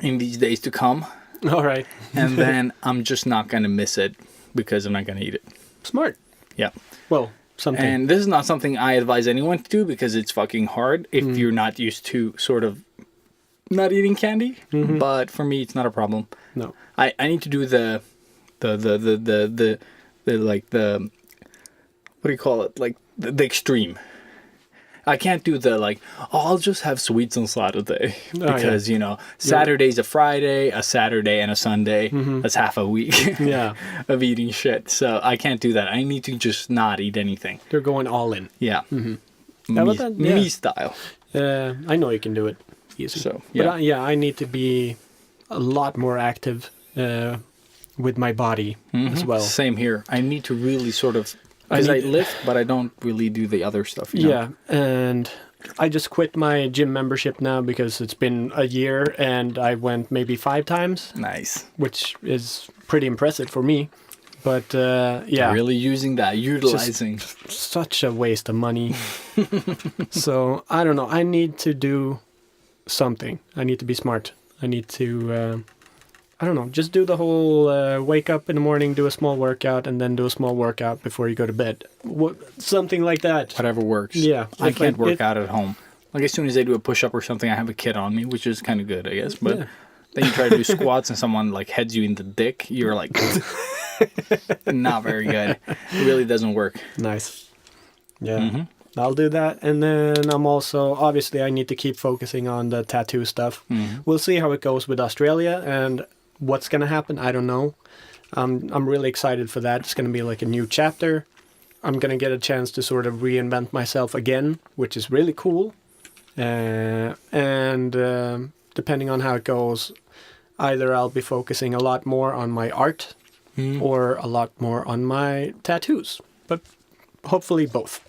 in these days to come. All right. And then I'm just not gonna miss it because I'm not gonna eat it. Smart. Yeah. Well, something. And this is not something I advise anyone to do because it's fucking hard if you're not used to sort of not eating candy. But for me, it's not a problem. No. I need to do the like the what do you call it? Like the extreme. I can't do the like, oh, I'll just have sweets on Saturday because you know Saturday's a Friday, a Saturday, and a Sunday. That's half a week. Yeah. Of eating shit. So I can't do that. I need to just not eat anything. They're going all in. Yeah. Me style. I know you can do it easy. So, But I need to be a lot more active with my body as well. Same here. I need to really sort of, because I lift, but I don't really do the other stuff. You know? Yeah, and I just quit my gym membership now because it's been a year and I went maybe 5 times. Nice. Which is pretty impressive for me. But Really using that, utilizing. Such a waste of money. So I don't know. I need to do something. I need to be smart. I need to, I don't know, just do the whole wake up in the morning, do a small workout, and then do a small workout before you go to bed. Something like that. Whatever works. Yeah. I can't work out at home. Like as soon as I do a push-up or something, I have a kid on me, which is kind of good, I guess. But then you try to do squats and someone like heads you in the dick, you're like, not very good. It really doesn't work. Nice. Yeah. I'll do that. And then I'm also, obviously, I need to keep focusing on the tattoo stuff. We'll see how it goes with Australia and what's going to happen. I don't know. I'm really excited for that. It's going to be like a new chapter. I'm going to get a chance to sort of reinvent myself again, which is really cool. And depending on how it goes, either I'll be focusing a lot more on my art or a lot more on my tattoos. But hopefully both.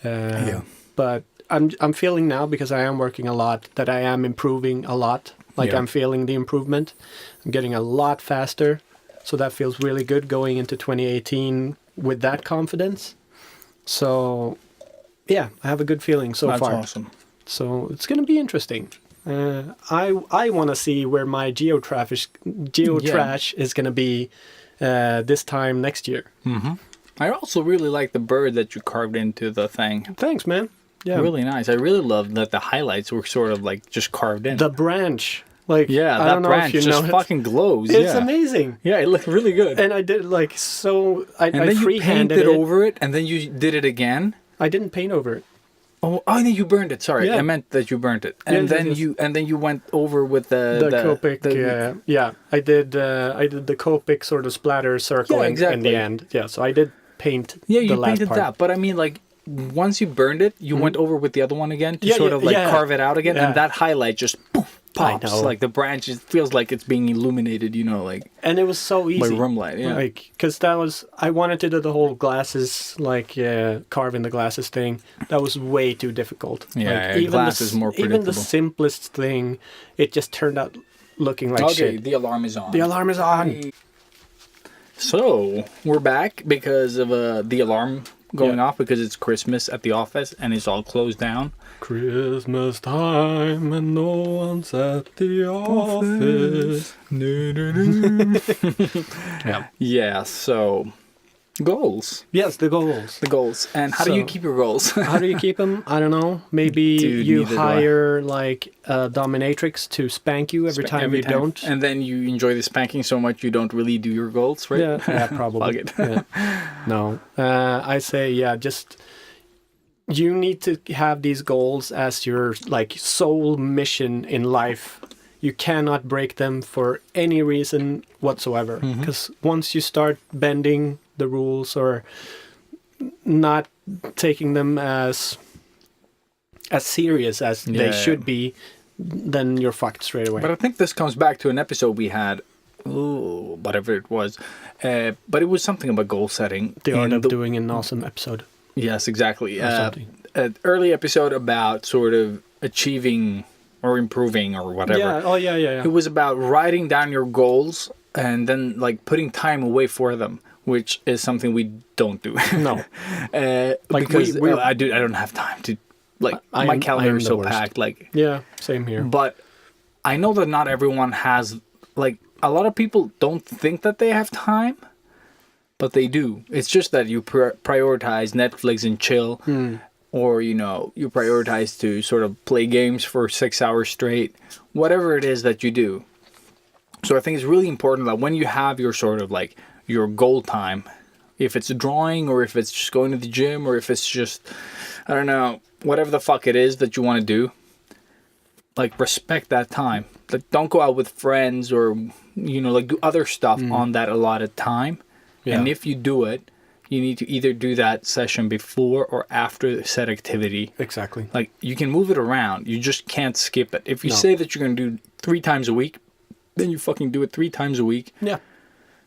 But I'm feeling now, because I am working a lot, that I am improving a lot. Like I'm feeling the improvement. I'm getting a lot faster. So that feels really good going into 2018 with that confidence. So yeah, I have a good feeling so far. That's awesome. So it's going to be interesting. I want to see where my geotrash is going to be this time next year. I also really like the bird that you carved into the thing. Thanks, man. Yeah, Really nice. I really love that the highlights were sort of like just carved in. The branch. Like, yeah, I that don't know branch if you just know fucking glows. It's amazing. Yeah, it looked really good. And I did like so. I And then you freehanded painted over it, and then you did it again. I didn't paint over it. Oh, then you burned it. Sorry, Yeah. I meant that you burned it, and then you went over with the Copic. I did the Copic sort of splatter circle in the end. Yeah, so I did paint. Yeah, the you last painted part. that, but I mean, like, once you burned it, you went over with the other one again to sort of like carve it out again, and that highlight just pops. Like the branch, it feels like it's being illuminated, you know, like. And it was so easy. By room light, yeah. Like, because I wanted to do the whole glasses, like carving the glasses thing. That was way too difficult. Yeah, like, glass is more predictable. Even the simplest thing, it just turned out looking like shit. Okay, the alarm is on. The alarm is on. So we're back because of the alarm going off because it's Christmas at the office and it's all closed down. Christmas time and no one's at the office. Yeah. So Goals. Yes, the goals. The goals. And how do you keep your goals? How do you keep them? I don't know. Maybe Dude, you neither do I. hire like a dominatrix to spank you every time you don't. And then you enjoy the spanking so much you don't really do your goals, right? Yeah, probably. Fuck it. Yeah. No, I say just you need to have these goals as your like sole mission in life. You cannot break them for any reason whatsoever. Because once you start bending the rules or not taking them as serious as they should be, then you're fucked straight away. But I think this comes back to an episode we had, whatever it was. But it was something about goal setting. The art of doing an awesome episode. Yes, exactly. Something. An early episode about sort of achieving or improving or whatever. Yeah. Oh, yeah. It was about writing down your goals and then like putting time away for them, which is something we don't do. No. Like because I don't have time to like my calendar is so packed. Like yeah, same here. But I know that not everyone has like a lot of people don't think that they have time, but they do. It's just that you prioritize Netflix and chill. Or, you prioritize to sort of play games for 6 hours straight, whatever it is that you do. So I think it's really important that when you have your sort of like your goal time, if it's drawing or if it's just going to the gym or if it's just, I don't know, whatever the fuck it is that you want to do, like respect that time. Like don't go out with friends or, like do other stuff on that allotted time. Yeah. And if you do it, you need to either do that session before or after said activity. Exactly. Like, you can move it around. You just can't skip it. If you say that you're going to do 3 times a week, then you fucking do it 3 times a week. Yeah.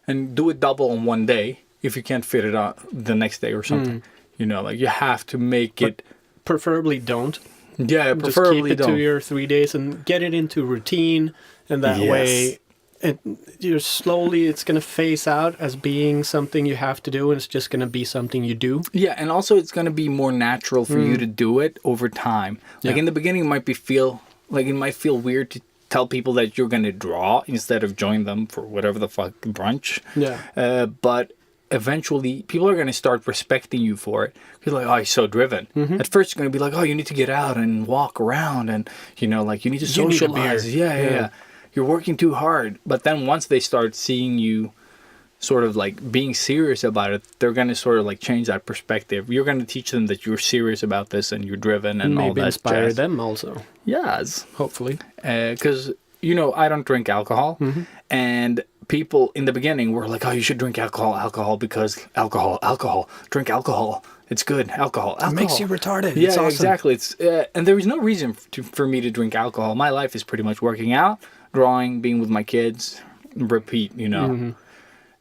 And do it double on one day if you can't fit it on the next day or something. Like, you have to make it... Preferably don't. Yeah, preferably just keep it to your 3 days and get it into routine. And that way... it's going to phase out as being something you have to do, and it's just going to be something you do. Yeah, and also it's going to be more natural for you to do it over time. Like in the beginning, it might feel weird to tell people that you're going to draw instead of join them for whatever the fuck brunch. Yeah. But eventually, people are going to start respecting you for it. You're like, oh, he's so driven. At first, you're going to be like, oh, you need to get out and walk around, and you need to socialize. Yeah. You're working too hard. But then once they start seeing you sort of like being serious about it, they're going to sort of like change that perspective. You're going to teach them that you're serious about this and you're driven and all that. Maybe inspire jazz. them also. Yes. Hopefully. Because, I don't drink alcohol. And people in the beginning were like, oh, you should drink alcohol because alcohol. Drink alcohol. It's good. Alcohol. It makes you retarded. Yeah, it's awesome. Exactly. It's and there is no reason for me to drink alcohol. My life is pretty much working out, drawing, being with my kids, repeat,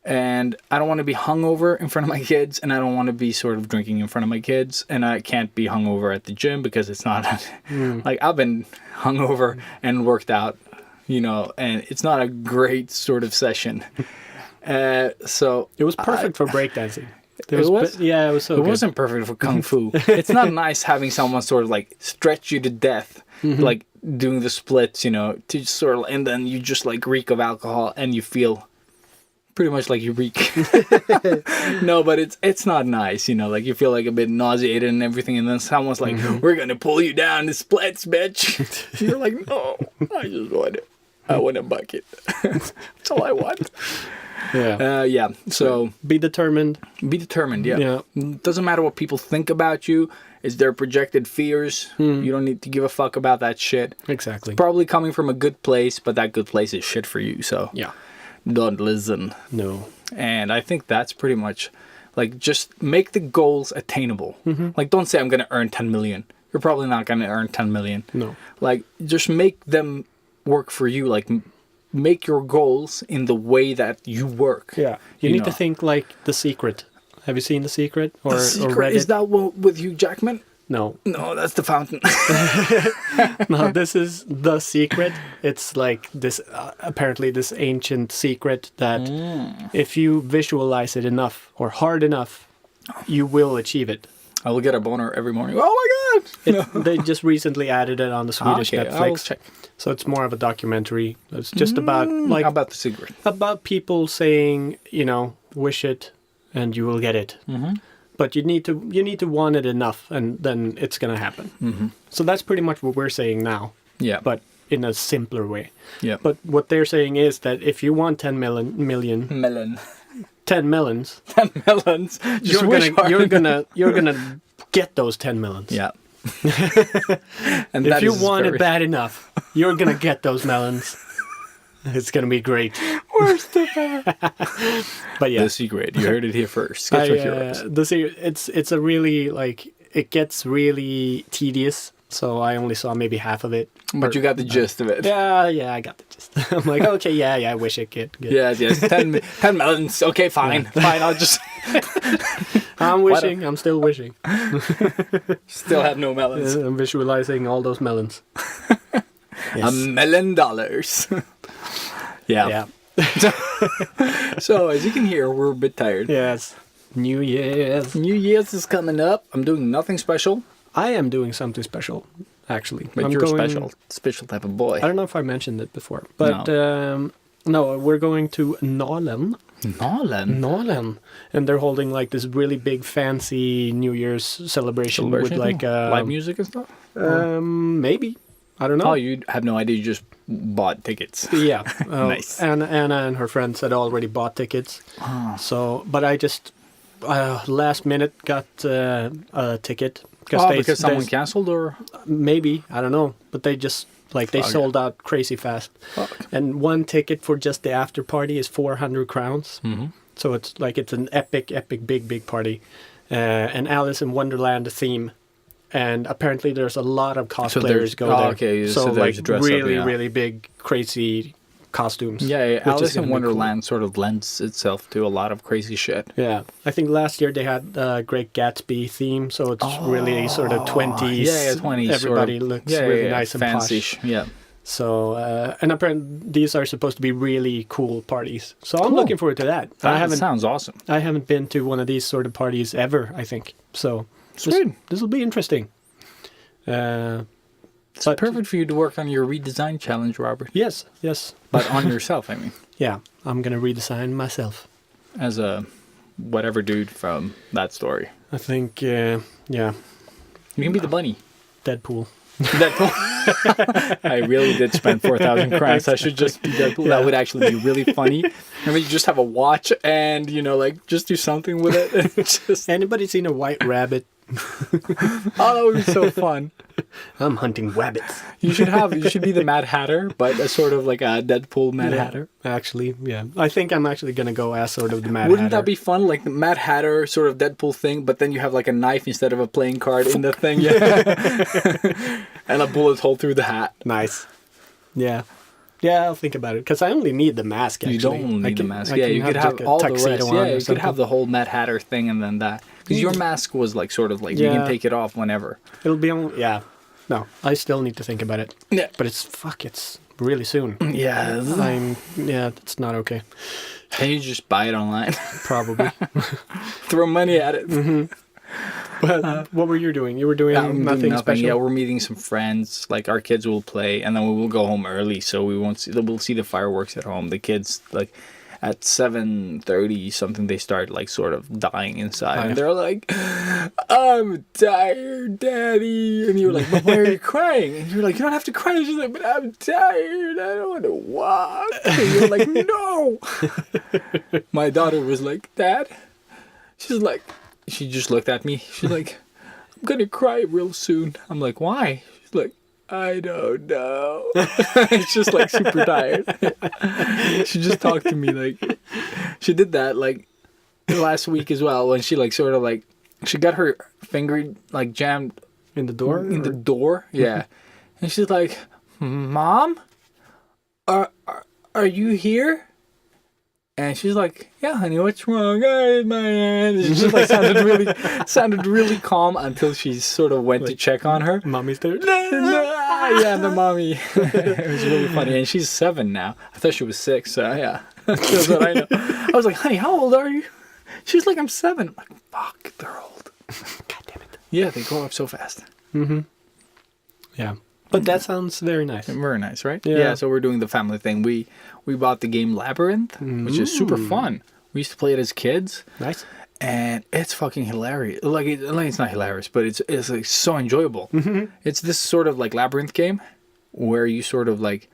And I don't want to be hungover in front of my kids, and I don't want to be sort of drinking in front of my kids, and I can't be hungover at the gym because it's not like I've been hungover and worked out, and it's not a great sort of session. So it was perfect for breakdancing. It was? Yeah, it was so good. It wasn't perfect for Kung Fu. It's not nice having someone sort of like stretch you to death, like doing the splits, to sort of, and then you just like reek of alcohol and you feel pretty much like you reek. No, but it's not nice, like you feel like a bit nauseated and everything, and then someone's like, we're going to pull you down the splits, bitch. You're like, no, I want a bucket. That's all I want. Yeah. So be determined. Yeah. Doesn't matter what people think about you. It's their projected fears. You don't need to give a fuck about that shit. Exactly. It's probably coming from a good place, but that good place is shit for you. So yeah, don't listen. No. And I think that's pretty much like just make the goals attainable. Like don't say I'm going to earn 10 million. You're probably not going to earn 10 million. No. Like just make them work for you. Like make your goals in the way that you work. Yeah. You need to think like The Secret. Have you seen The Secret? Or read it? Is that one with Hugh Jackman? No. No, that's The Fountain. No, this is The Secret. It's like this, apparently this ancient secret that if you visualize it enough or hard enough, you will achieve it. I will get a boner every morning. Oh my God! They just recently added it on the Swedish I will Netflix. check. So it's more of a documentary. It's just about like How about The Secret? about people saying, wish it and you will get it. Mm-hmm. But you need to want it enough, and then it's gonna happen. Mm-hmm. So that's pretty much what we're saying now. Yeah. But in a simpler way. Yeah. But what they're saying is that if you want 10 million, 10 melons, 10 melons. You're gonna get those 10 melons. Yeah. And if you want it bad enough, you're gonna get those melons. It's gonna be great. Worst of ever. But yeah, the secret. You heard it here first. Sketch with Heroes. It's a really it gets really tedious. So I only saw maybe half of it. But you got the gist of it. Yeah, I got the gist. I'm like, okay, yeah, I wish it could. Yes. 10 melons. Okay, fine. Yeah. Fine, I'll just... I'm still wishing. Still have no melons. I'm visualizing all those melons. Yes. $1 million. Yeah. So, as you can hear, we're a bit tired. Yes. New Year's is coming up. I'm doing nothing special. I am doing something special, actually. But you're a special type of boy. I don't know if I mentioned it before, but no, we're going to Nalen. Nalen. And they're holding like this really big fancy New Year's celebration? With like live music and stuff? Maybe. I don't know. Oh, you have no idea, you just bought tickets. Yeah. Nice. Anna and her friends had already bought tickets. Oh. So, but I just last minute got a ticket. Because someone canceled, or? Maybe, I don't know. But they just, they sold out crazy fast. Fuck. And one ticket for just the after party is 400 crowns. Mm-hmm. So it's an epic, big party. An Alice in Wonderland theme. And apparently there's a lot of cosplayers go there. Okay, so there's really big, crazy costumes. Yeah, Alice in Wonderland sort of lends itself to a lot of crazy shit. Yeah, I think last year they had Great Gatsby theme, so it's really sort of 20s. Yeah, 20s. Everybody looks really nice and fancy. posh. Yeah. So, and apparently these are supposed to be really cool parties. So I'm looking forward to that. That sounds awesome. I haven't been to one of these sort of parties ever, I think. So this will be interesting. It's perfect for you to work on your redesign challenge, Robert. Yes. But on yourself, I mean. Yeah, I'm going to redesign myself. As a whatever dude from that story. I think, yeah. You can be the bunny. Deadpool. I really did spend 4,000 crowns. I should just be Deadpool. Yeah. That would actually be really funny. I mean, you just have a watch and, just do something with it. Anybody seen a white rabbit? Oh, that would be so fun. I'm hunting rabbits. You should be the Mad Hatter, but a sort of like a Deadpool Mad Hatter. Actually, yeah. I think I'm actually going to go as sort of the Mad Hatter. Wouldn't that be fun? Like the Mad Hatter sort of Deadpool thing, but then you have like a knife instead of a playing card in the thing. Yeah. And a bullet hole through the hat. Nice. Yeah. Yeah, I'll think about it. Because I only need the mask, actually. You don't need the mask. Yeah, you could have all the rest. Yeah, you could have the whole Mad Hatter thing and then that. Because your mask was like sort of like you can take it off whenever. It'll be on. Yeah. No, I still need to think about it. Yeah. But it's really soon. Yeah. It's not okay. Can you just buy it online? Probably. Throw money at it. Mm-hmm. But what were you doing? You were doing nothing special? Yeah, we're meeting some friends. Like our kids will play, and then we will go home early, so we'll see the fireworks at home. The kids like at 7:30 something they start like sort of dying inside, and they're like, "I'm tired, Daddy," and you're like, "But why are you crying?" And you're like, "You don't have to cry." And she's like, "But I'm tired. I don't want to walk." And you're like, "No." My daughter was like, "Dad," she's like. She just looked at me. She's like, "I'm going to cry real soon." I'm like, "Why?" She's like, "I don't know." It's just like super tired. She just talked to me like, she did that like last week as well when she like sort of like, she got her finger like jammed in the door? In the door, yeah. And she's like, "Mom, are you here?" And she's like, "Yeah, honey, what's wrong?" "Oh, my hand." She just like sounded really calm until she sort of went to check on her. Mommy's there. Yeah, the mommy. It was really funny. And she's 7 now. I thought she was 6, so yeah. That's what I know. I was like, "Honey, how old are you?" She was like, "I'm 7. I'm like, "Fuck, they're old." God damn it. Yeah, they grow up so fast. Mm-hmm. Yeah. But that sounds very nice. Very nice, right? Yeah, so we're doing the family thing. We bought the game Labyrinth, which is super fun. We used to play it as kids. Nice. And it's fucking hilarious. Like it's not hilarious, but it's like so enjoyable. It's this sort of like labyrinth game where you sort of like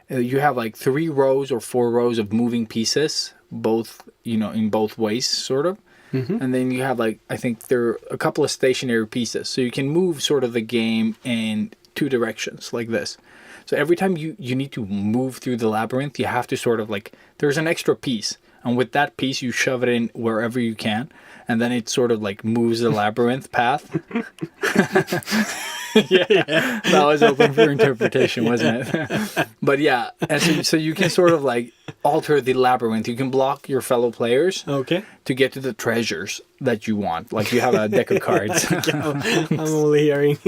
you have like 3 rows or 4 rows of moving pieces, both in both ways, sort of. And then you have like, I think there are a couple of stationary pieces, so you can move sort of the game in 2 directions like this. So every time you need to move through the labyrinth, you have to sort of like, there's an extra piece, and with that piece you shove it in wherever you can, and then it sort of like moves the labyrinth path. Yeah, that was open for interpretation, wasn't it? But yeah, and so you can sort of like alter the labyrinth. You can block your fellow players to get to the treasures that you want. Like you have a deck of cards. I'm only hearing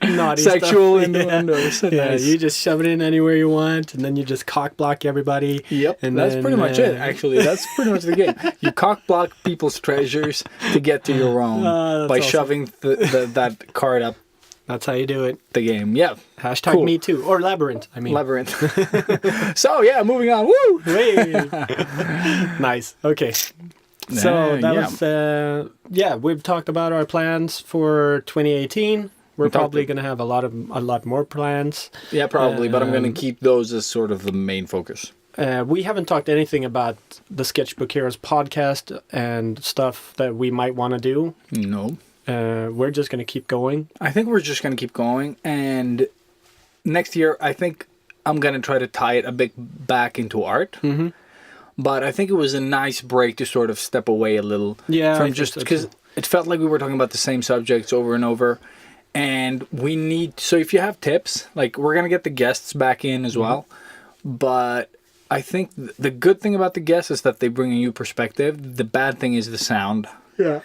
naughty sexual stuff. innuendos. Yeah, Nice. you just shove it in anywhere you want, and then you just cock block everybody. Yep, and that's then, pretty much it. Actually, that's pretty much the game. You cock block people's treasures to get to your own by awesome. shoving that card up That's how you do it. the game. Yeah, Hashtag Cool. me too, or labyrinth. I mean, labyrinth. So yeah, moving on. Woo! Wait. Nice. Okay. So that yeah. was we've talked about our plans for 2018. We're probably going to have a lot more plans. Yeah, probably, but I'm going to keep those as sort of the main focus. We haven't talked anything about the Sketchbook Heroes podcast and stuff that we might want to do. No. We're just going to keep going. I think we're just going to keep going, and next year I think I'm going to try to tie it a bit back into art. Mm-hmm. But I think it was a nice break to sort of step away a little from just because it felt like we were talking about the same subjects over and over. And we need, so if you have tips, like we're going to get the guests back in as well. But I think the good thing about the guests is that they bring a new perspective. The bad thing is the sound. Yeah.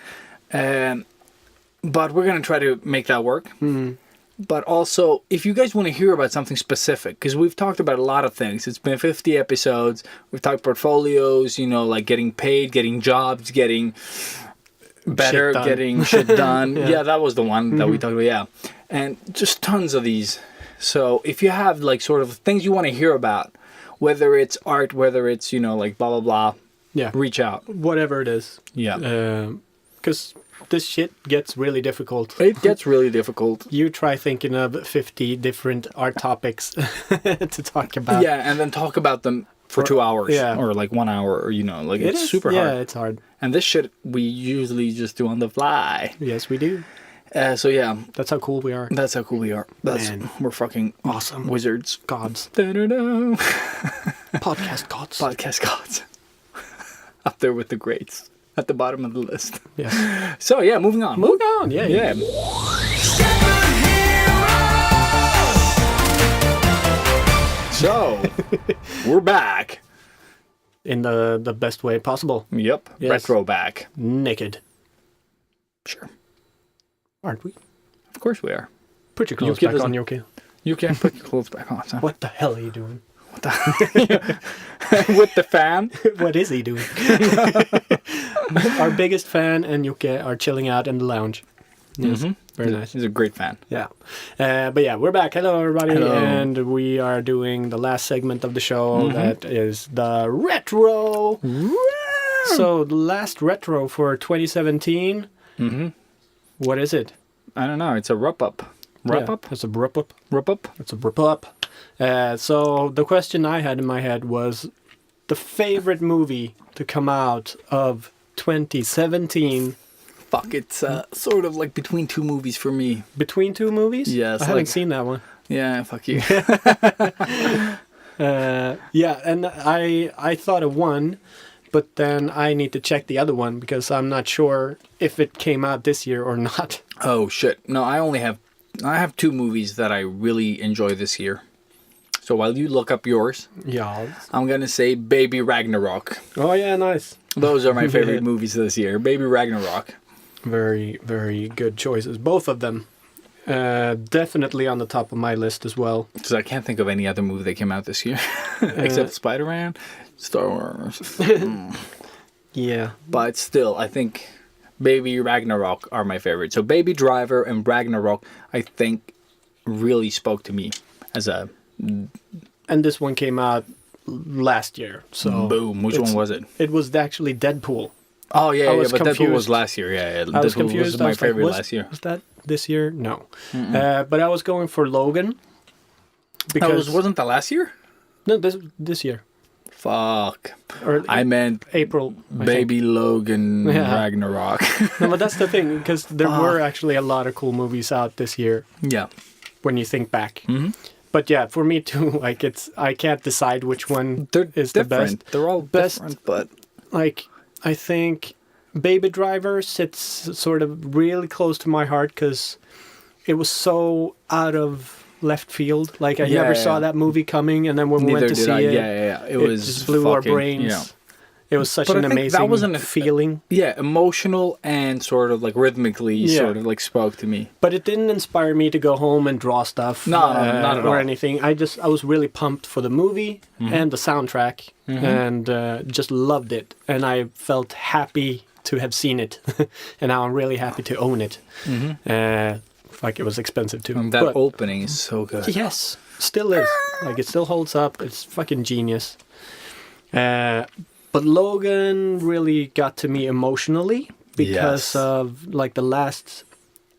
But we're going to try to make that work. Mm-hmm. But also, if you guys want to hear about something specific, because we've talked about a lot of things. It's been 50 episodes. We've talked portfolios, like getting paid, getting jobs, getting better, getting shit done. Yeah, that was the one that we talked about. Yeah. And just tons of these. So if you have like sort of things you want to hear about, whether it's art, whether it's, like blah, blah, blah, reach out. Whatever it is. Yeah. Because this shit gets really difficult. It gets really difficult. You try thinking of 50 different art topics to talk about. Yeah, and then talk about them for 2 hours or like 1 hour or, like it's super hard. Yeah, it's hard. And this shit we usually just do on the fly. Yes, we do. So yeah. That's how cool we are. That's how cool we are. We're fucking awesome. Wizards. Gods. Da-da-da. Podcast gods. Podcast gods. Up there with the greats. At the bottom of the list. Yeah. So yeah, moving on. Moving on. Yeah. So we're back. In the best way possible. Yep. Yes. Retro back. Naked. Sure. Aren't we? Of course we are. Put your clothes back on, Yoki. You can't put your clothes back on, son. What the hell are you doing? What the with the fan? What is he doing? Our biggest fan and Yuke are chilling out in the lounge. Yes, very nice. He's a great fan. Yeah. But yeah, we're back. Hello, everybody. Hello. And we are doing the last segment of the show. That is the retro. So the last retro for 2017. What is it? I don't know. It's a wrap-up. Wrap-up? It's a wrap-up. Wrap-up? It's a wrap-up. So the question I had in my head was the favorite movie to come out of 2017. Fuck, it's sort of like between two movies for me. Between two movies? Yes. I haven't seen that one. Yeah, fuck you. Yeah, and I thought of one, but then I need to check the other one because I'm not sure if it came out this year or not. Oh, shit. No, I have two movies that I really enjoy this year. So while you look up yours, I'm going to say Baby Ragnarok. Oh, yeah, nice. Those are my favorite movies this year. Baby Ragnarok. Very, very good choices. Both of them. Definitely on the top of my list as well. Because I can't think of any other movie that came out this year. Except Spider-Man, Star Wars. Yeah. But still, I think Baby Ragnarok are my favorite. So Baby Driver and Ragnarok, I think, really spoke to me as a... And this one came out last year. So Boom. Which one was it? It was actually Deadpool. Oh, yeah, was but Deadpool was confused. last year. Yeah, I was Deadpool confused. was I my was like, favorite last year. Was that this year? No. But I was going for Logan. Because wasn't that last year? No, this year. Fuck. Or I meant April. I Baby Logan Yeah. Ragnarok. No, but that's the thing, because there were actually a lot of cool movies out this year yeah. when you think back. Mm-hmm. But yeah, for me too, like I can't decide which one They're is the different. best. They're all Best- different, but Like, I think Baby Driver sits sort of really close to my heart because it was so out of left field. Like, I never saw that movie coming, and then when we went to see it, It it was just blew our fucking- brains. Yeah. It was such But I an think amazing that wasn't a- feeling. Yeah, emotional and sort of like rhythmically Yeah. sort of like spoke to me. But it didn't inspire me to go home and draw stuff. No, not at or all. anything. I was really pumped for the movie and the soundtrack, and just loved it. And I felt happy to have seen it, and now I'm really happy to own it. Like, it was expensive too. And that But- opening is so good. yes, still is. Like, it still holds up. It's fucking genius. But Logan really got to me emotionally because Yes. of like the last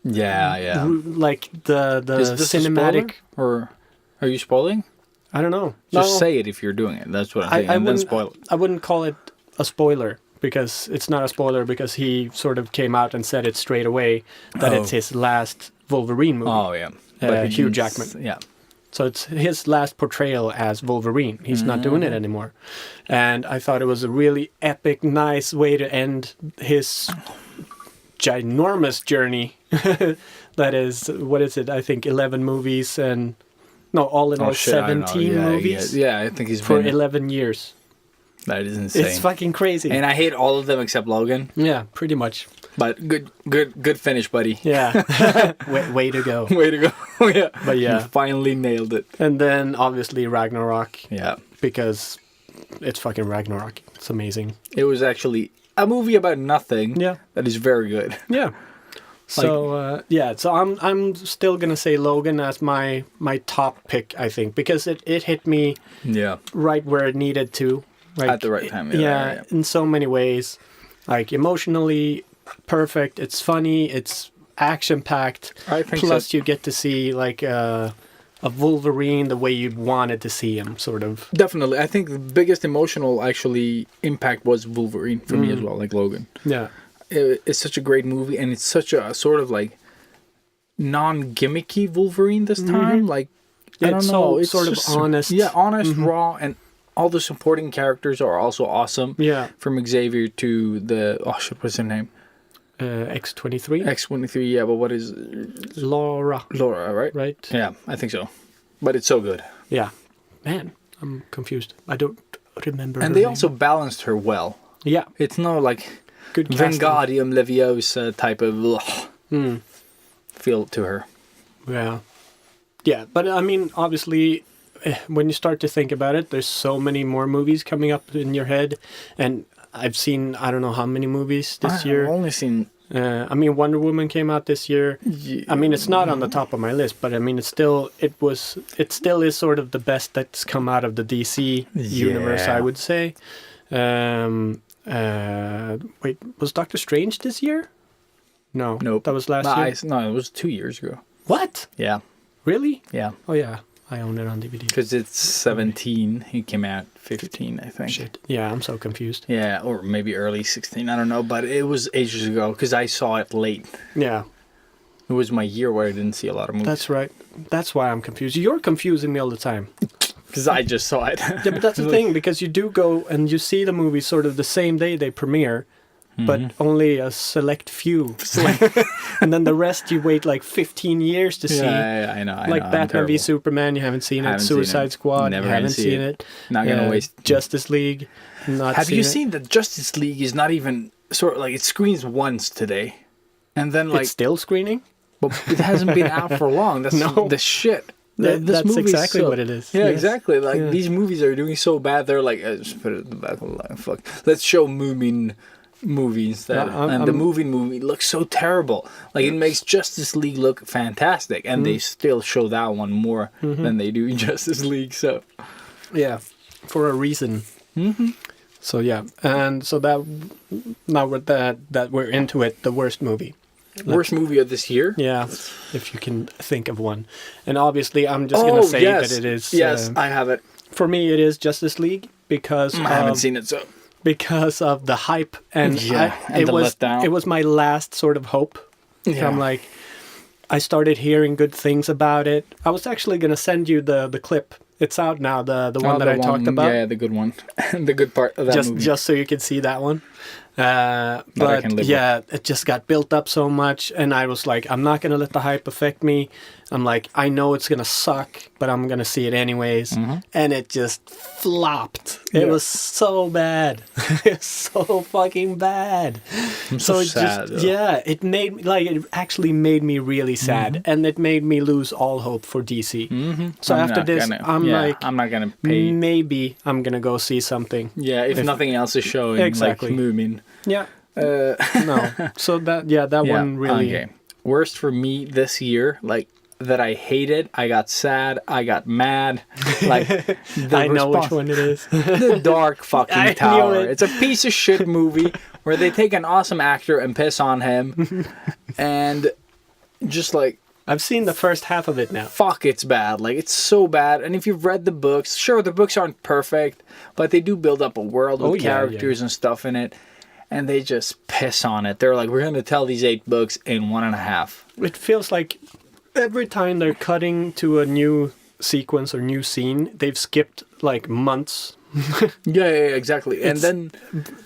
Yeah. like the Is this cinematic. a spoiler, or are you spoiling? I don't know. Just No, say it if you're doing it. That's what I'm saying. I And then wouldn't. spoil it. I wouldn't call it a spoiler because it's not a spoiler because he sort of came out and said it straight away that it's his last Wolverine movie. Oh yeah. Hugh he didn't Jackman. Yeah. So it's his last portrayal as Wolverine. He's not doing it anymore. And I thought it was a really epic, nice way to end his ginormous journey. That is, what is it? I think 11 movies and... No, all in all, shit, I know. 17 Yeah, movies Yeah, I think he's for been. 11 years. That is insane. It's fucking crazy. And I hate all of them except Logan. Yeah, pretty much. But good finish, buddy. Yeah. way to go. Way to go. Yeah. But yeah. You finally nailed it. And then obviously Ragnarok, Yeah. because it's fucking Ragnarok. It's amazing. It was actually a movie about nothing. Yeah. That is very good. Yeah. So so I'm still gonna say Logan as my top pick, I think, because it hit me Yeah. right where it needed to. Like, At the right time, yeah, yeah. in so many ways, like emotionally perfect. It's funny. It's action packed. I think Plus, so. you get to see like a Wolverine the way you wanted to see him, sort of. Definitely. I think the biggest emotional actually impact was Wolverine for me as well, like Logan. Yeah. It's such a great movie, and it's such a sort of like non-gimmicky Wolverine this time. Like, I don't it's know, so it's sort of just- honest. Yeah, honest, raw, and all the supporting characters are also awesome. Yeah. From Xavier to the what's her name? X-23. X-23. Yeah, but what is Laura, Laura? Right? right? Yeah, I think so. But it's so good, Yeah. Man, I'm confused. I don't remember. and her they name. also balanced her well. Yeah. It's no like Good casting. Wingardium Leviosa type of feel to her. Yeah. Yeah, but I mean, obviously, when you start to think about it, there's so many more movies coming up in your head. And I've seen, I don't know how many movies this I've year. only seen. I mean, Wonder Woman came out this year. I mean, it's not on the top of my list, but I mean, it still is sort of the best that's come out of the DC universe, I would say. Wait, was Doctor Strange this year? No. Nope. That was last year. No, it was 2 years ago. What? Yeah, Really? yeah. Oh, yeah. I own it on DVD. Because it's 17. He came out 15, I think. Shit. Yeah, I'm so confused. Yeah, or maybe early 16. I don't know, but it was ages ago because I saw it late. Yeah, It was my year where I didn't see a lot of movies. that's right. That's why I'm confused. You're confusing me all the time. Because I just saw it. Yeah, but that's the thing, because you do go and you see the movie sort of the same day they premiere, but only a select few. And then the rest you wait like 15 years to see. Yeah, I know. Like I'm Batman v terrible. Superman, you haven't seen it. Haven't seen Suicide it. Squad, Never you haven't gonna see seen it. it. Not gonna waste. Justice League, not Have seen you it. seen that Justice League is not even sort of like it screens once today, and then like It's still screening? but it hasn't been out for long. That's No. the shit. This That's movie is exactly so- what it is. Yeah, Yes. exactly. Like Yeah. these movies are doing so bad. They're like, just put it in the back of the line. Fuck. Let's show movie instead. Yeah, and the movie looks so terrible. Like it makes Justice League look fantastic, and they still show that one more than they do Justice League. So Yeah. for a reason. So yeah, and so that now with that we're into it, the worst movie. Worst movie of this year? Yeah, if you can think of one. And obviously, I'm just gonna say that it is. Yes, I have it. For me, it is Justice League because I haven't seen it, so because of the hype and and the letdown. It was my last sort of hope. Yeah. I'm like, I started hearing good things about it. I was actually gonna send you the clip. It's out now. The one that I talked about. Yeah, the good one. The good part of that movie. Just so you can see that one. I But can live yeah, it just got built up so much, and I was like, I'm not gonna let the hype affect me. I'm like, I know it's gonna suck, but I'm gonna see it anyways. And it just flopped. It was so bad. It's so fucking bad. I'm so sad. It it actually made me really sad, and it made me lose all hope for DC. So after this, I'm not gonna pay. Maybe I'm gonna go see something. Yeah, if nothing else is showing, Exactly. like Moomin. Yeah. No. So that one really. Okay. Worst for me this year, like that I hated. I got sad. I got mad. Like I know which one it is. The Dark fucking I Tower. knew it. It's a piece of shit movie where they take an awesome actor and piss on him, and just like. I've seen the first half of it now. Fuck, it's bad. Like, it's so bad. And if you've read the books, sure, the books aren't perfect, but they do build up a world with characters and stuff in it. And they just piss on it. They're like, we're going to tell these 8 books in 1.5. It feels like every time they're cutting to a new sequence or new scene, they've skipped like months. Yeah, exactly. And then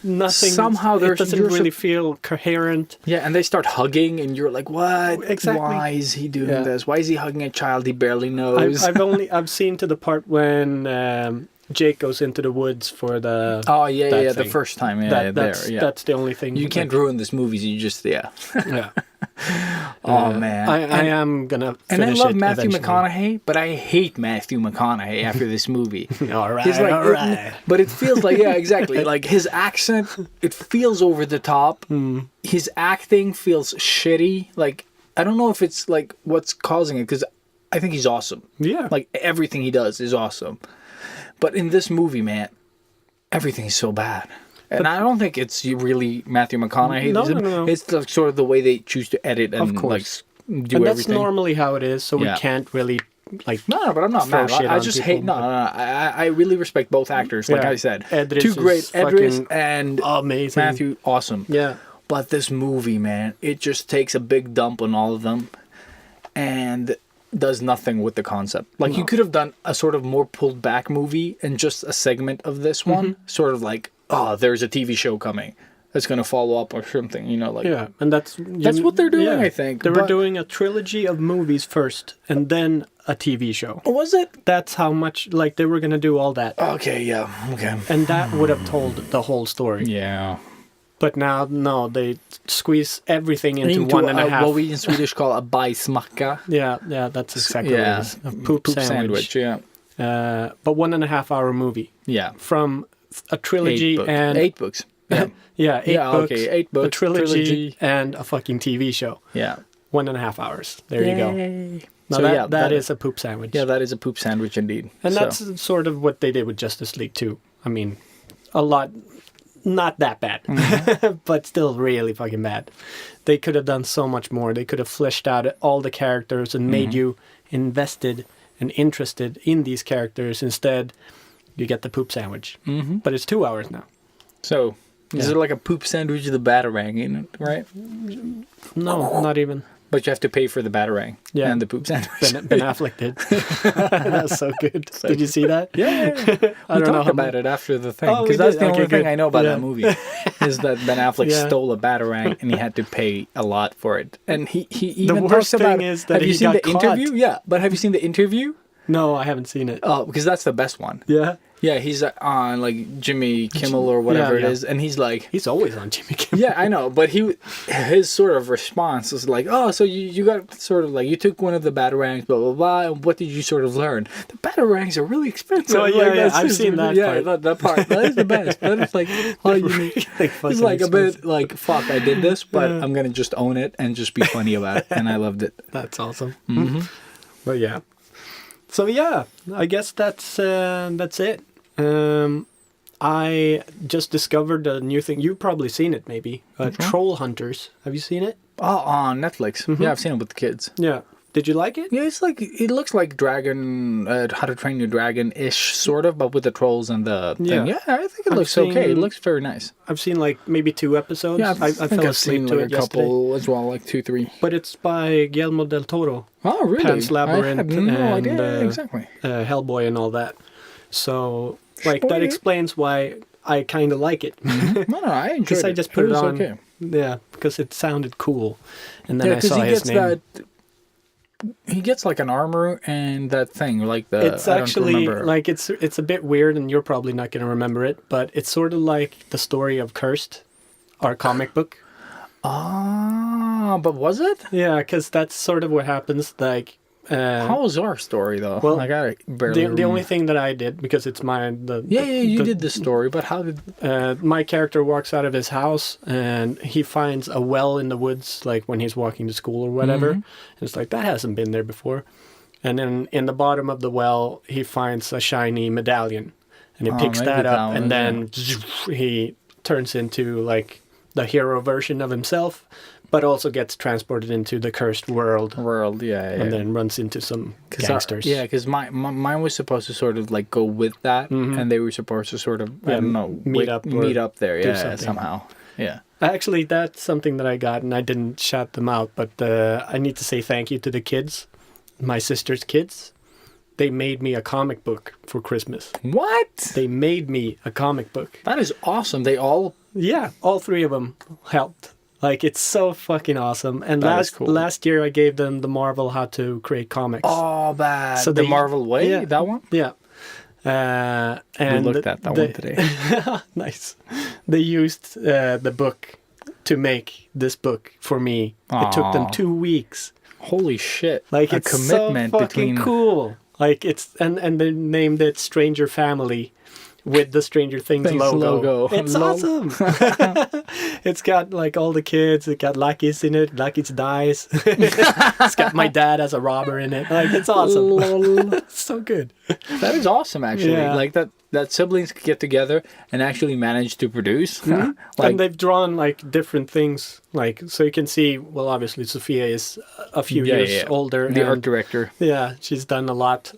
nothing. Somehow it doesn't really feel coherent. Yeah, and they start hugging, and you're like, "What? Exactly. Why is he doing this? Why is he hugging a child he barely knows?" I've seen to the part when Jake goes into the woods for the. Oh yeah, that the thing. first time. That's the only thing. You can't ruin this movie. So you just Yeah. Oh man, I am gonna. And I finish love it Matthew eventually. McConaughey, but I hate Matthew McConaughey after this movie. all right, He's like, all right. But it feels like, yeah, exactly. Like his accent, it feels over the top. His acting feels shitty. Like, I don't know if it's like what's causing it, because I think he's awesome. Yeah. Like everything he does is awesome. But in this movie, man, everything's so bad. And I don't think it's really Matthew McConaughey. No. It's like sort of the way they choose to edit and like do and that's everything. normally how it is, so we can't really like. No, but I'm not throw mad. shit I on just people, hate. No. I really respect both actors. Like I said, Edris two great is Edris fucking and amazing. Matthew, awesome. Yeah. But this movie, man, it just takes a big dump on all of them, and does nothing with the concept. Like you could have done a sort of more pulled back movie and just a segment of this one, sort of like, oh, there's a TV show coming that's going to follow up or something, you know, like. Yeah, and that's what they're doing, I think. They were doing a trilogy of movies first, and then a TV show. Was it? That's how much, like, they were going to do all that. Okay, yeah, okay. And that would have told the whole story. Yeah. But now, no, they squeeze everything into 1.5. What we in Swedish call a bajsmacka. Yeah, that's exactly what it is. A poop sandwich. Yeah. But 1.5 hour movie. Yeah. From a trilogy 8 books. Yeah. Yeah, 8 books. Okay, 8 books. A trilogy and a fucking TV show. Yeah. 1.5 hours. There you go. Now So that is a poop sandwich. Yeah, that is a poop sandwich indeed. And that's sort of what they did with Justice League too. I mean, a lot, not that bad, but still really fucking bad. They could have done so much more. They could have fleshed out all the characters and made you invested and interested in these characters. Instead, you get the poop sandwich. But it's 2 hours now. So, is it like a poop sandwich with a batarang in it, right? No, not even. But you have to pay for the batarang and the poop sandwich. Ben Affleck did. That's so good. Did you see that? Yeah. We talked about it after the thing. Because that's the only thing I know about that movie. Is that Ben Affleck stole a batarang and he had to pay a lot for it. And he even talks about... is that have you seen the interview? Yeah, but have you seen the interview? No, I haven't seen it. Oh, because that's the best one. Yeah? Yeah, he's on like Jimmy Kimmel or whatever it is, and he's like, he's always on Jimmy Kimmel. Yeah, I know, but his sort of response was like, oh, so you got sort of like, you took one of the batarangs, blah blah blah, and what did you sort of learn? The batarangs are really expensive. Oh yeah, I've seen that. Yeah, that part. That is the best. That is like all unique. It's like a bit like, fuck, I did this, but I'm gonna just own it and just be funny about it, and I loved it. That's awesome. But yeah. So yeah, I guess that's it. I just discovered a new thing. You've probably seen it, maybe. Troll Hunters. Have you seen it? Oh, on Netflix. Mm-hmm. Yeah, I've seen it with the kids. Yeah. Did you like it? Yeah, it's like, it looks like Dragon, How to Train Your Dragon-ish, sort of, but with the trolls and the thing. Yeah, I think it looks okay. It looks very nice. I've seen like maybe 2 episodes. Yeah, I fell asleep to it a couple as well, like 2, 3. But it's by Guillermo del Toro. Oh, really? Pan's Labyrinth I had no and idea. Exactly. Hellboy and all that. So, like, that explains why I kind of like it. No, I enjoyed it. Because I just put it on. Okay. Yeah, because it sounded cool. And then I saw his name. He gets like an armor and that thing, like the. It's actually like it's a bit weird, and you're probably not going to remember it, but it's sort of like the story of Cursed, our comic book. Ah, but was it? Yeah, because that's sort of what happens. Like, how was our story though? Well, I got barely. The only thing that I did, because it's mine. You did the story, but how did? My character walks out of his house and he finds a well in the woods, like when he's walking to school or whatever. And it's like, that hasn't been there before. And then in the bottom of the well, he finds a shiny medallion, and he picks that up, and then he turns into like the hero version of himself, but also gets transported into the cursed world. And then runs into some gangsters. Because mine was supposed to sort of like go with that, and they were supposed to sort of, I don't know, meet up there, somehow. Yeah. Actually, that's something that I got, and I didn't shout them out, but I need to say thank you to the kids, my sister's kids. They made me a comic book for Christmas. What? They made me a comic book. That is awesome. They all... Yeah, all 3 of them helped. Like, it's so fucking awesome. And last year I gave them the Marvel How to Create Comics. Oh, bad. So the Marvel Way? That one? Yeah. And we looked at that one today. Nice. They used the book to make this book for me. Aww. It took them 2 weeks. Holy shit. Like, it's commitment so fucking cool. Like, it's... And they named it Stranger Family. With the Stranger Things logo. It's awesome. It's got like all the kids. It got Lucky's in it. Lucky's dies. It's got my dad as a robber in it. Like, it's awesome. It's so good. That is awesome, actually. Yeah. Like that siblings get together and actually manage to produce. Mm-hmm. And they've drawn like different things. Like, so you can see, well, obviously Sophia is a few years older. The art director. Yeah, she's done a lot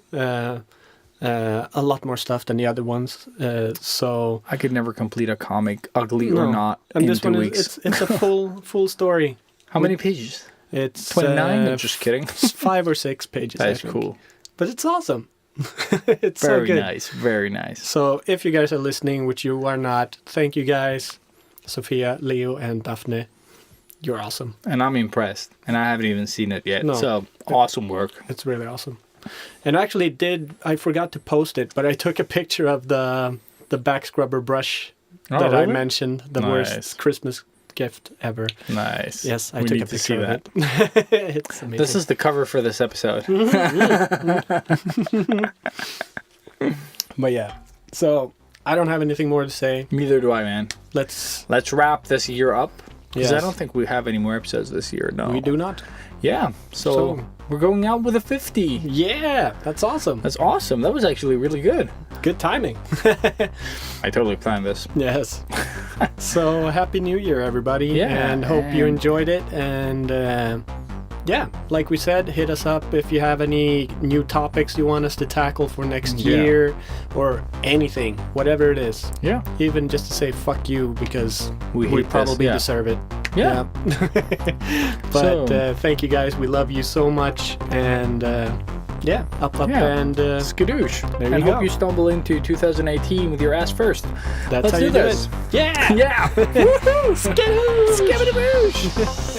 more stuff than the other ones. So I could never complete a comic, ugly or not, and in this 2 one weeks. It's a full story. How many pages? It's 29. I'm just kidding. 5 or 6 pages. That's cool. But it's awesome. It's very so good. Nice. Very nice. So if you guys are listening, which you are not, thank you guys, Sophia, Leo, and Daphne. You're awesome. And I'm impressed. And I haven't even seen it yet. No, so awesome work. It's really awesome. And actually I forgot to post it, but I took a picture of the back scrubber brush that I mentioned, the worst Christmas gift ever. Nice. Yes, I took a picture of it. It's amazing. This is the cover for this episode. But yeah, so I don't have anything more to say. Neither do I, man. Let's wrap this year up. Because I don't think we have any more episodes this year, no. We do not. Yeah, so we're going out with a 50. Yeah, that's awesome. That's awesome. That was actually really good. Good timing. I totally planned this. Yes. So happy New Year, everybody. Yeah. And hope you enjoyed it. And yeah, like we said, hit us up if you have any new topics you want us to tackle for next year or anything, whatever it is. Yeah. Even just to say fuck you because we probably deserve it. Yeah. But thank you guys. We love you so much. And up and skadoosh. There you go. Hope you stumble into 2018 with your ass first. That's Let's how you do this. Yeah. Yeah. Woohoo! Skadoosh! Skabadaboosh!